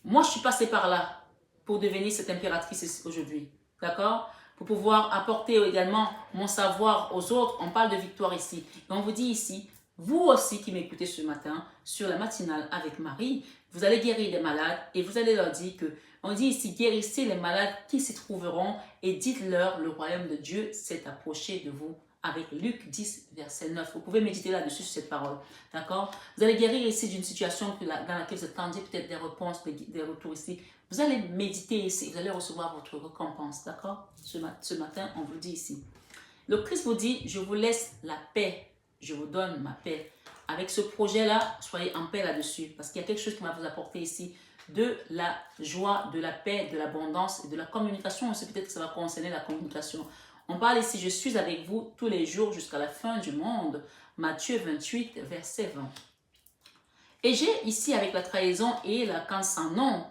moi, je suis passée par là pour devenir cette impératrice aujourd'hui, d'accord? Pour pouvoir apporter également mon savoir aux autres. On parle de victoire ici. Et on vous dit ici, vous aussi qui m'écoutez ce matin, sur la matinale avec Marie, vous allez guérir les malades et vous allez leur dire que, on dit ici, guérissez les malades qui s'y trouveront et dites-leur, le royaume de Dieu s'est approché de vous. Avec Luc 10, verset 9. Vous pouvez méditer là-dessus sur cette parole. D'accord? Vous allez guérir ici d'une situation dans laquelle vous attendiez peut-être des réponses, des retours ici. Vous allez méditer ici. Vous allez recevoir votre récompense. D'accord? Ce matin, on vous dit ici. Le Christ vous dit, je vous laisse la paix. Je vous donne ma paix. Avec ce projet-là, soyez en paix là-dessus. Parce qu'il y a quelque chose qui va vous apporter ici de la joie, de la paix, de l'abondance et de la communication. Aussi, peut-être que ça va concerner la communication. On parle ici, je suis avec vous tous les jours jusqu'à la fin du monde. Matthieu 28, verset 20. Et j'ai ici avec la trahison et la canne sans nom.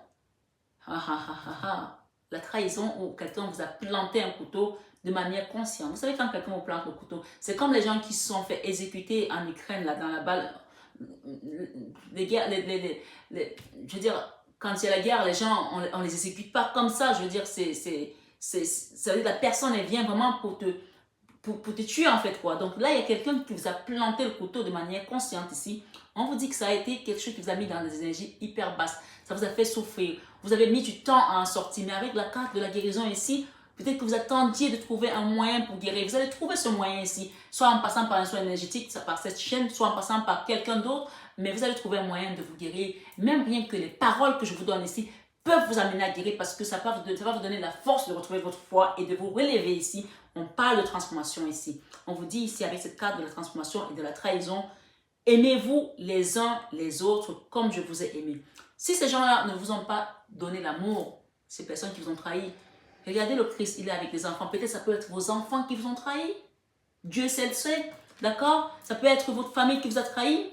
La trahison où quelqu'un vous a planté un couteau de manière consciente. Vous savez quand quelqu'un vous plante le couteau, c'est comme les gens qui se sont fait exécuter en Ukraine, là, dans la balle. Les guerres, je veux dire, quand il y a la guerre, les gens, on les exécute pas comme ça. Je veux dire, ça veut dire la personne, elle vient vraiment pour te tuer en fait quoi. Donc là, il y a quelqu'un qui vous a planté le couteau de manière consciente ici. On vous dit que ça a été quelque chose qui vous a mis dans des énergies hyper basses. Ça vous a fait souffrir. Vous avez mis du temps à en sortir. Mais avec la carte de la guérison ici, peut-être que vous attendiez de trouver un moyen pour guérir. Vous allez trouver ce moyen ici. Soit en passant par un soin énergétique, par cette chaîne, soit en passant par quelqu'un d'autre. Mais vous allez trouver un moyen de vous guérir. Même rien que les paroles que je vous donne ici peuvent vous amener à guérir parce que ça va vous donner la force de retrouver votre foi et de vous relever ici. On parle de transformation ici. On vous dit ici avec cette carte de la transformation et de la trahison, aimez-vous les uns les autres comme je vous ai aimé. Si ces gens-là ne vous ont pas donné l'amour, ces personnes qui vous ont trahi, regardez le Christ, il est avec les enfants. Peut-être ça peut être vos enfants qui vous ont trahi. Dieu seul sait, d'accord? Ça peut être votre famille qui vous a trahi.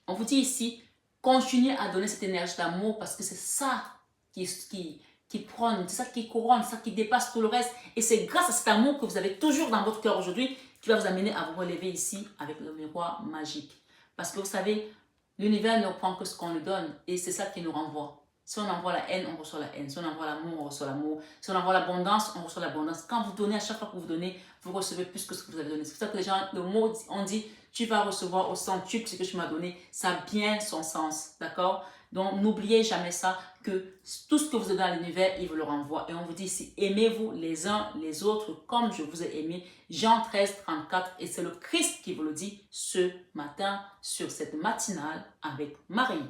On vous dit ici, continuez à donner cette énergie d'amour parce que c'est ça qui prône, c'est ça qui couronne, c'est ça qui dépasse tout le reste. Et c'est grâce à cet amour que vous avez toujours dans votre cœur aujourd'hui qui va vous amener à vous relever ici avec le miroir magique. Parce que vous savez, l'univers ne prend que ce qu'on lui donne et c'est ça qui nous renvoie. Si on envoie la haine, on reçoit la haine. Si on envoie l'amour, on reçoit l'amour. Si on envoie l'abondance, on reçoit l'abondance. Quand vous donnez, à chaque fois que vous donnez, vous recevez plus que ce que vous avez donné. C'est pour ça que les gens, le mot, on dit, tu vas recevoir au centuple ce que tu m'as donné. Ça a bien son sens, d'accord? Donc, n'oubliez jamais ça, que tout ce que vous avez dans l'univers, il vous le renvoie. Et on vous dit ici, aimez-vous les uns les autres comme je vous ai aimé. Jean 13, 34. Et c'est le Christ qui vous le dit ce matin sur cette matinale avec Marie.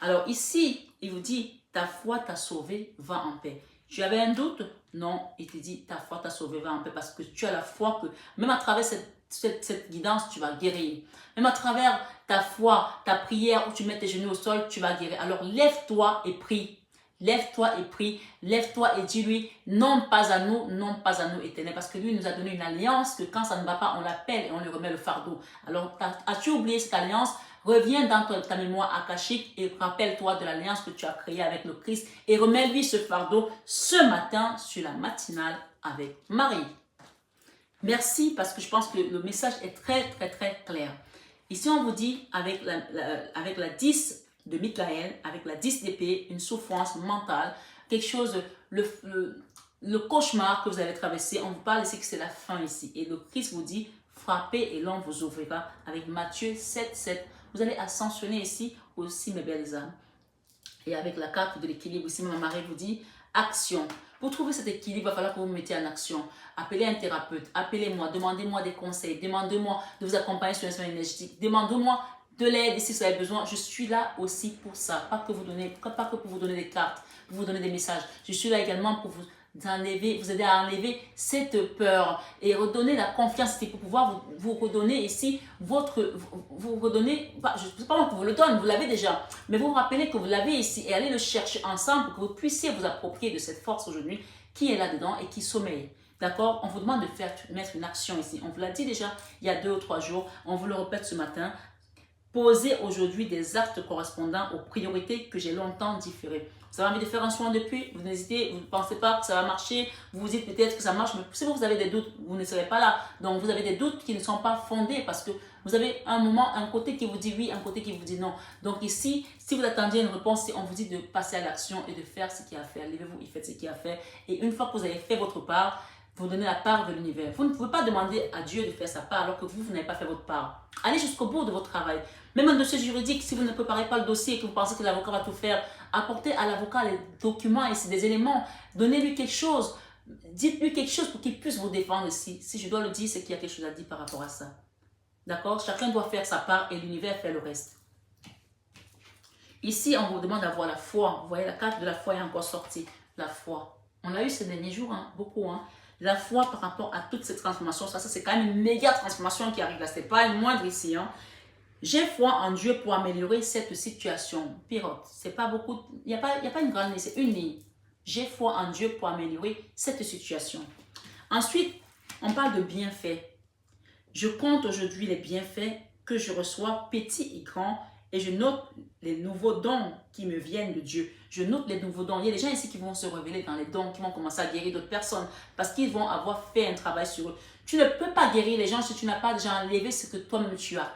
Alors ici, il vous dit, ta foi t'a sauvé, va en paix. Tu avais un doute? Non, il te dit, ta foi t'a sauvé, va en paix. Parce que tu as la foi que, même à travers cette guidance, tu vas guérir. Même à travers ta foi, ta prière, où tu mets tes genoux au sol, tu vas guérir. Alors lève-toi et prie. Lève-toi et prie. Lève-toi et dis-lui, non pas à nous, éternel. Parce que lui nous a donné une alliance que quand ça ne va pas, on l'appelle et on lui remet le fardeau. Alors, as-tu oublié cette alliance? Reviens dans ta mémoire akashique et rappelle-toi de l'alliance que tu as créée avec le Christ et remets-lui ce fardeau ce matin sur la matinale avec Marie. Merci parce que je pense que le message est très clair. Ici, on vous dit avec la 10 de Michael, avec la 10 d'épée, une souffrance mentale, quelque chose, le cauchemar que vous avez traversé, on vous parle ici que c'est la fin ici. Et le Christ vous dit, frappez et l'on vous ouvrira. Avec Matthieu 7, 7. Vous allez ascensionner ici aussi, mes belles âmes. Et avec la carte de l'équilibre ici, ma Marie vous dit action. Pour trouver cet équilibre, il va falloir que vous vous mettiez en action. Appelez un thérapeute, appelez-moi, demandez-moi des conseils, demandez-moi de vous accompagner sur l'instrument énergétique, demandez-moi de l'aide si vous avez besoin. Je suis là aussi pour ça. Pas que pour vous donner des cartes, pour vous donner des messages. Je suis là également pour vous aider à enlever cette peur et redonner la confiance pour pouvoir vous redonner ici vous redonner, je ne sais pas moi que vous le donne, vous l'avez déjà, mais vous vous rappelez que vous l'avez ici et allez le chercher ensemble pour que vous puissiez vous approprier de cette force aujourd'hui qui est là-dedans et qui sommeille. D'accord? On vous demande de mettre une action ici. On vous l'a dit déjà il y a 2 ou 3 jours, on vous le répète ce matin. Posez aujourd'hui des actes correspondant aux priorités que j'ai longtemps différées. Vous avez envie de faire un soin depuis, vous n'hésitez, vous ne pensez pas que ça va marcher, vous vous dites peut-être que ça marche, mais si vous avez des doutes, vous ne serez pas là. Donc vous avez des doutes qui ne sont pas fondés parce que vous avez un moment, un côté qui vous dit oui, un côté qui vous dit non. Donc ici, si vous attendiez une réponse, on vous dit de passer à l'action et de faire ce qu'il y a à faire. Levez-vous et faites ce qu'il y a à faire. Et une fois que vous avez fait votre part, vous donnez la part de l'univers. Vous ne pouvez pas demander à Dieu de faire sa part alors que vous n'avez pas fait votre part. Allez jusqu'au bout de votre travail. Même un dossier juridique, si vous ne préparez pas le dossier et que vous pensez que l'avocat va tout faire, apportez à l'avocat les documents et des éléments. Donnez-lui quelque chose. Dites-lui quelque chose pour qu'il puisse vous défendre ici. Si je dois le dire, c'est qu'il y a quelque chose à dire par rapport à ça. D'accord? Chacun doit faire sa part et l'univers fait le reste. Ici, on vous demande d'avoir la foi. Vous voyez, la carte de la foi est encore sortie. La foi. On l'a eu ces derniers jours, hein, beaucoup. Hein. La foi par rapport à toutes ces transformations. Ça c'est quand même une méga transformation qui arrive là. Ce n'est pas une moindre ici. Hein. J'ai foi en Dieu pour améliorer cette situation. Pirote, c'est pas beaucoup. Il n'y a pas une grande ligne, c'est une ligne. J'ai foi en Dieu pour améliorer cette situation. Ensuite, on parle de bienfaits. Je compte aujourd'hui les bienfaits que je reçois, petits et grands, et je note les nouveaux dons qui me viennent de Dieu. Je note les nouveaux dons. Il y a des gens ici qui vont se révéler dans les dons, qui vont commencer à guérir d'autres personnes parce qu'ils vont avoir fait un travail sur eux. Tu ne peux pas guérir les gens si tu n'as pas déjà enlevé ce que toi-même tu as.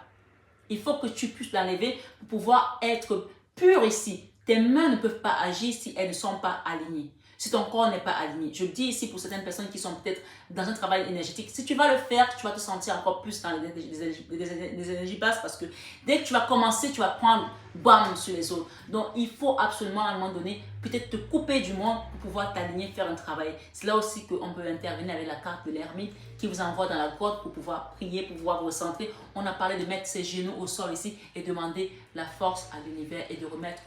Il faut que tu puisses l'enlever pour pouvoir être pur ici. Tes mains ne peuvent pas agir si elles ne sont pas alignées. Si ton corps n'est pas aligné. Je le dis ici pour certaines personnes qui sont peut-être dans un travail énergétique. Si tu vas le faire, tu vas te sentir encore plus dans les énergies basses parce que dès que tu vas commencer, tu vas prendre bam sur les autres. Donc, il faut absolument à un moment donné peut-être te couper du monde pour pouvoir t'aligner, faire un travail. C'est là aussi qu'on peut intervenir avec la carte de l'ermite qui vous envoie dans la grotte pour pouvoir prier, pour pouvoir vous recentrer. On a parlé de mettre ses genoux au sol ici et demander la force à l'univers et de remettre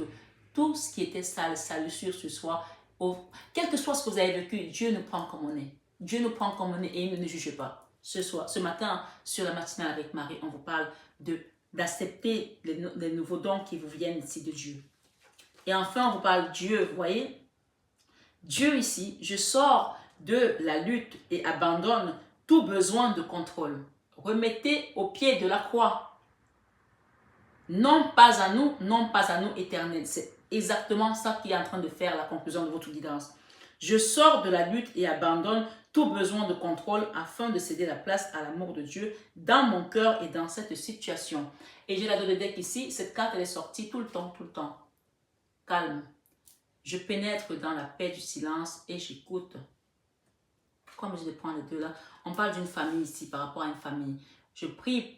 tout ce qui était sale, salissure sur soi. Quel que soit ce que vous avez vécu, Dieu nous prend comme on est. Dieu nous prend comme on est et il ne nous juge pas. Ce matin, sur la matinale avec Marie, on vous parle d'accepter les nouveaux dons qui vous viennent ici de Dieu. Et enfin, on vous parle de Dieu, vous voyez. Dieu ici, je sors de la lutte et abandonne tout besoin de contrôle. Remettez au pied de la croix. Non pas à nous, éternel. C'est exactement ça qui est en train de faire la conclusion de votre guidance. Je sors de la lutte et abandonne tout besoin de contrôle afin de céder la place à l'amour de Dieu dans mon cœur et dans cette situation. Et j'ai la deux de deck ici. Cette carte, elle est sortie tout le temps, tout le temps. Calme. Je pénètre dans la paix du silence et j'écoute. Comme je vais prendre les deux là, on parle d'une famille ici par rapport à une famille. Je prie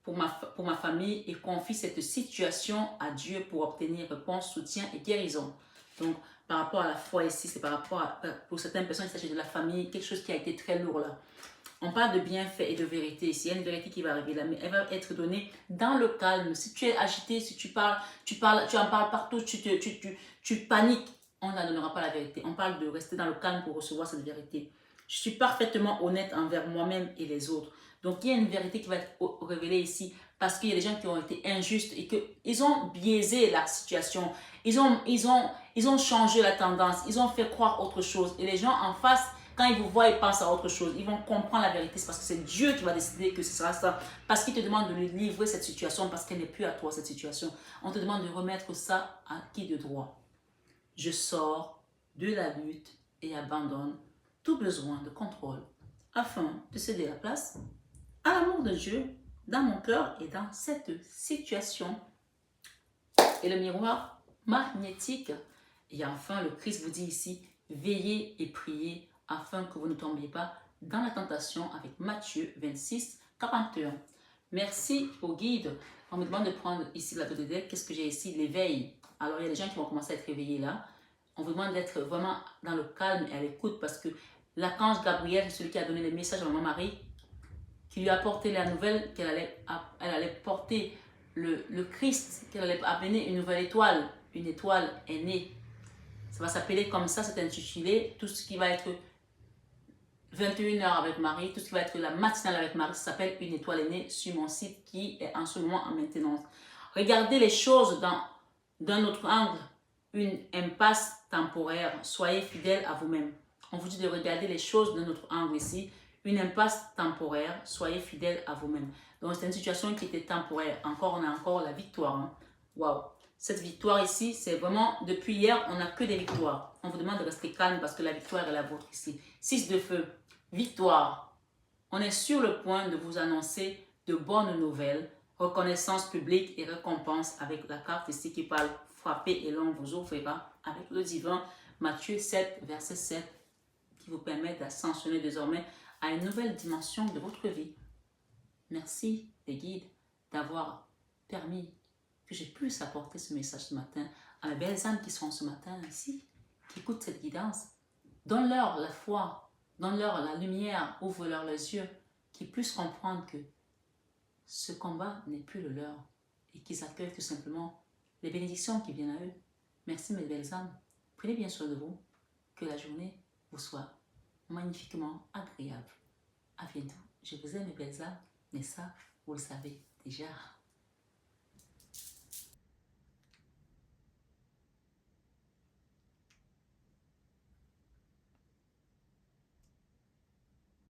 pour ma famille et confie cette situation à Dieu pour obtenir réponse, soutien et guérison. Donc, par rapport à la foi ici, c'est par rapport à, pour certaines personnes, il s'agit de la famille, quelque chose qui a été très lourd là. On parle de bienfait et de vérité ici. Il y a une vérité qui va arriver là, mais elle va être donnée dans le calme. Si tu es agité, si tu en parles partout, tu paniques, on ne donnera pas la vérité. On parle de rester dans le calme pour recevoir cette vérité. Je suis parfaitement honnête envers moi-même et les autres. Donc, il y a une vérité qui va être révélée ici parce qu'il y a des gens qui ont été injustes et qu'ils ont biaisé la situation. Ils ont changé la tendance. Ils ont fait croire autre chose. Et les gens en face, quand ils vous voient, ils pensent à autre chose. Ils vont comprendre la vérité. C'est parce que c'est Dieu qui va décider que ce sera ça. Parce qu'il te demande de lui livrer cette situation parce qu'elle n'est plus à toi, cette situation. On te demande de remettre ça à qui de droit. Je sors de la lutte et abandonne tout besoin de contrôle afin de céder la place à l'amour de Dieu dans mon cœur et dans cette situation. Et le miroir magnétique. Et enfin, le Christ vous dit ici, veillez et priez afin que vous ne tombiez pas dans la tentation avec Matthieu 26, 41. Merci au guide. On me demande de prendre ici la de deck. Qu'est-ce que j'ai ici? L'éveil. Alors, il y a des gens qui vont commencer à être réveillés là. On vous demande d'être vraiment dans le calme et à l'écoute parce que l'archange Gabriel, c'est celui qui a donné les messages à Maman Marie, qui lui a apporté la nouvelle qu'elle allait porter le Christ, qu'elle allait amener une nouvelle étoile. Une étoile est née. Ça va s'appeler comme ça, c'est intitulé. Tout ce qui va être 21 heures avec Marie, tout ce qui va être la matinale avec Marie, ça s'appelle Une étoile est née sur mon site qui est en ce moment en maintenance. Regardez les choses d'un autre angle, une impasse temporaire. Soyez fidèle à vous-même. On vous dit de regarder les choses d'un autre angle ici, une impasse temporaire. Soyez fidèle à vous-même. Donc c'est une situation qui était temporaire. Encore, on a encore la victoire. Hein. Waouh! Cette victoire ici, c'est vraiment, depuis hier, on n'a que des victoires. On vous demande de rester calme parce que la victoire est la vôtre ici. 6 de feu, victoire. On est sur le point de vous annoncer de bonnes nouvelles, reconnaissance publique et récompense avec la carte ici qui parle frapper et l'on vous offrira avec le divin Matthieu 7, verset 7, qui vous permet d'ascensionner désormais à une nouvelle dimension de votre vie. Merci les guides d'avoir permis que j'ai pu apporter ce message ce matin à mes belles âmes qui sont ce matin ici, qui écoutent cette guidance. Donne-leur la foi, donne-leur la lumière, ouvre-leur les yeux, qu'ils puissent comprendre que ce combat n'est plus le leur et qu'ils accueillent tout simplement les bénédictions qui viennent à eux. Merci mes belles âmes, prenez bien soin de vous, que la journée vous soit magnifiquement agréable. À bientôt, je vous aime mes belles âmes, mais ça, vous le savez déjà.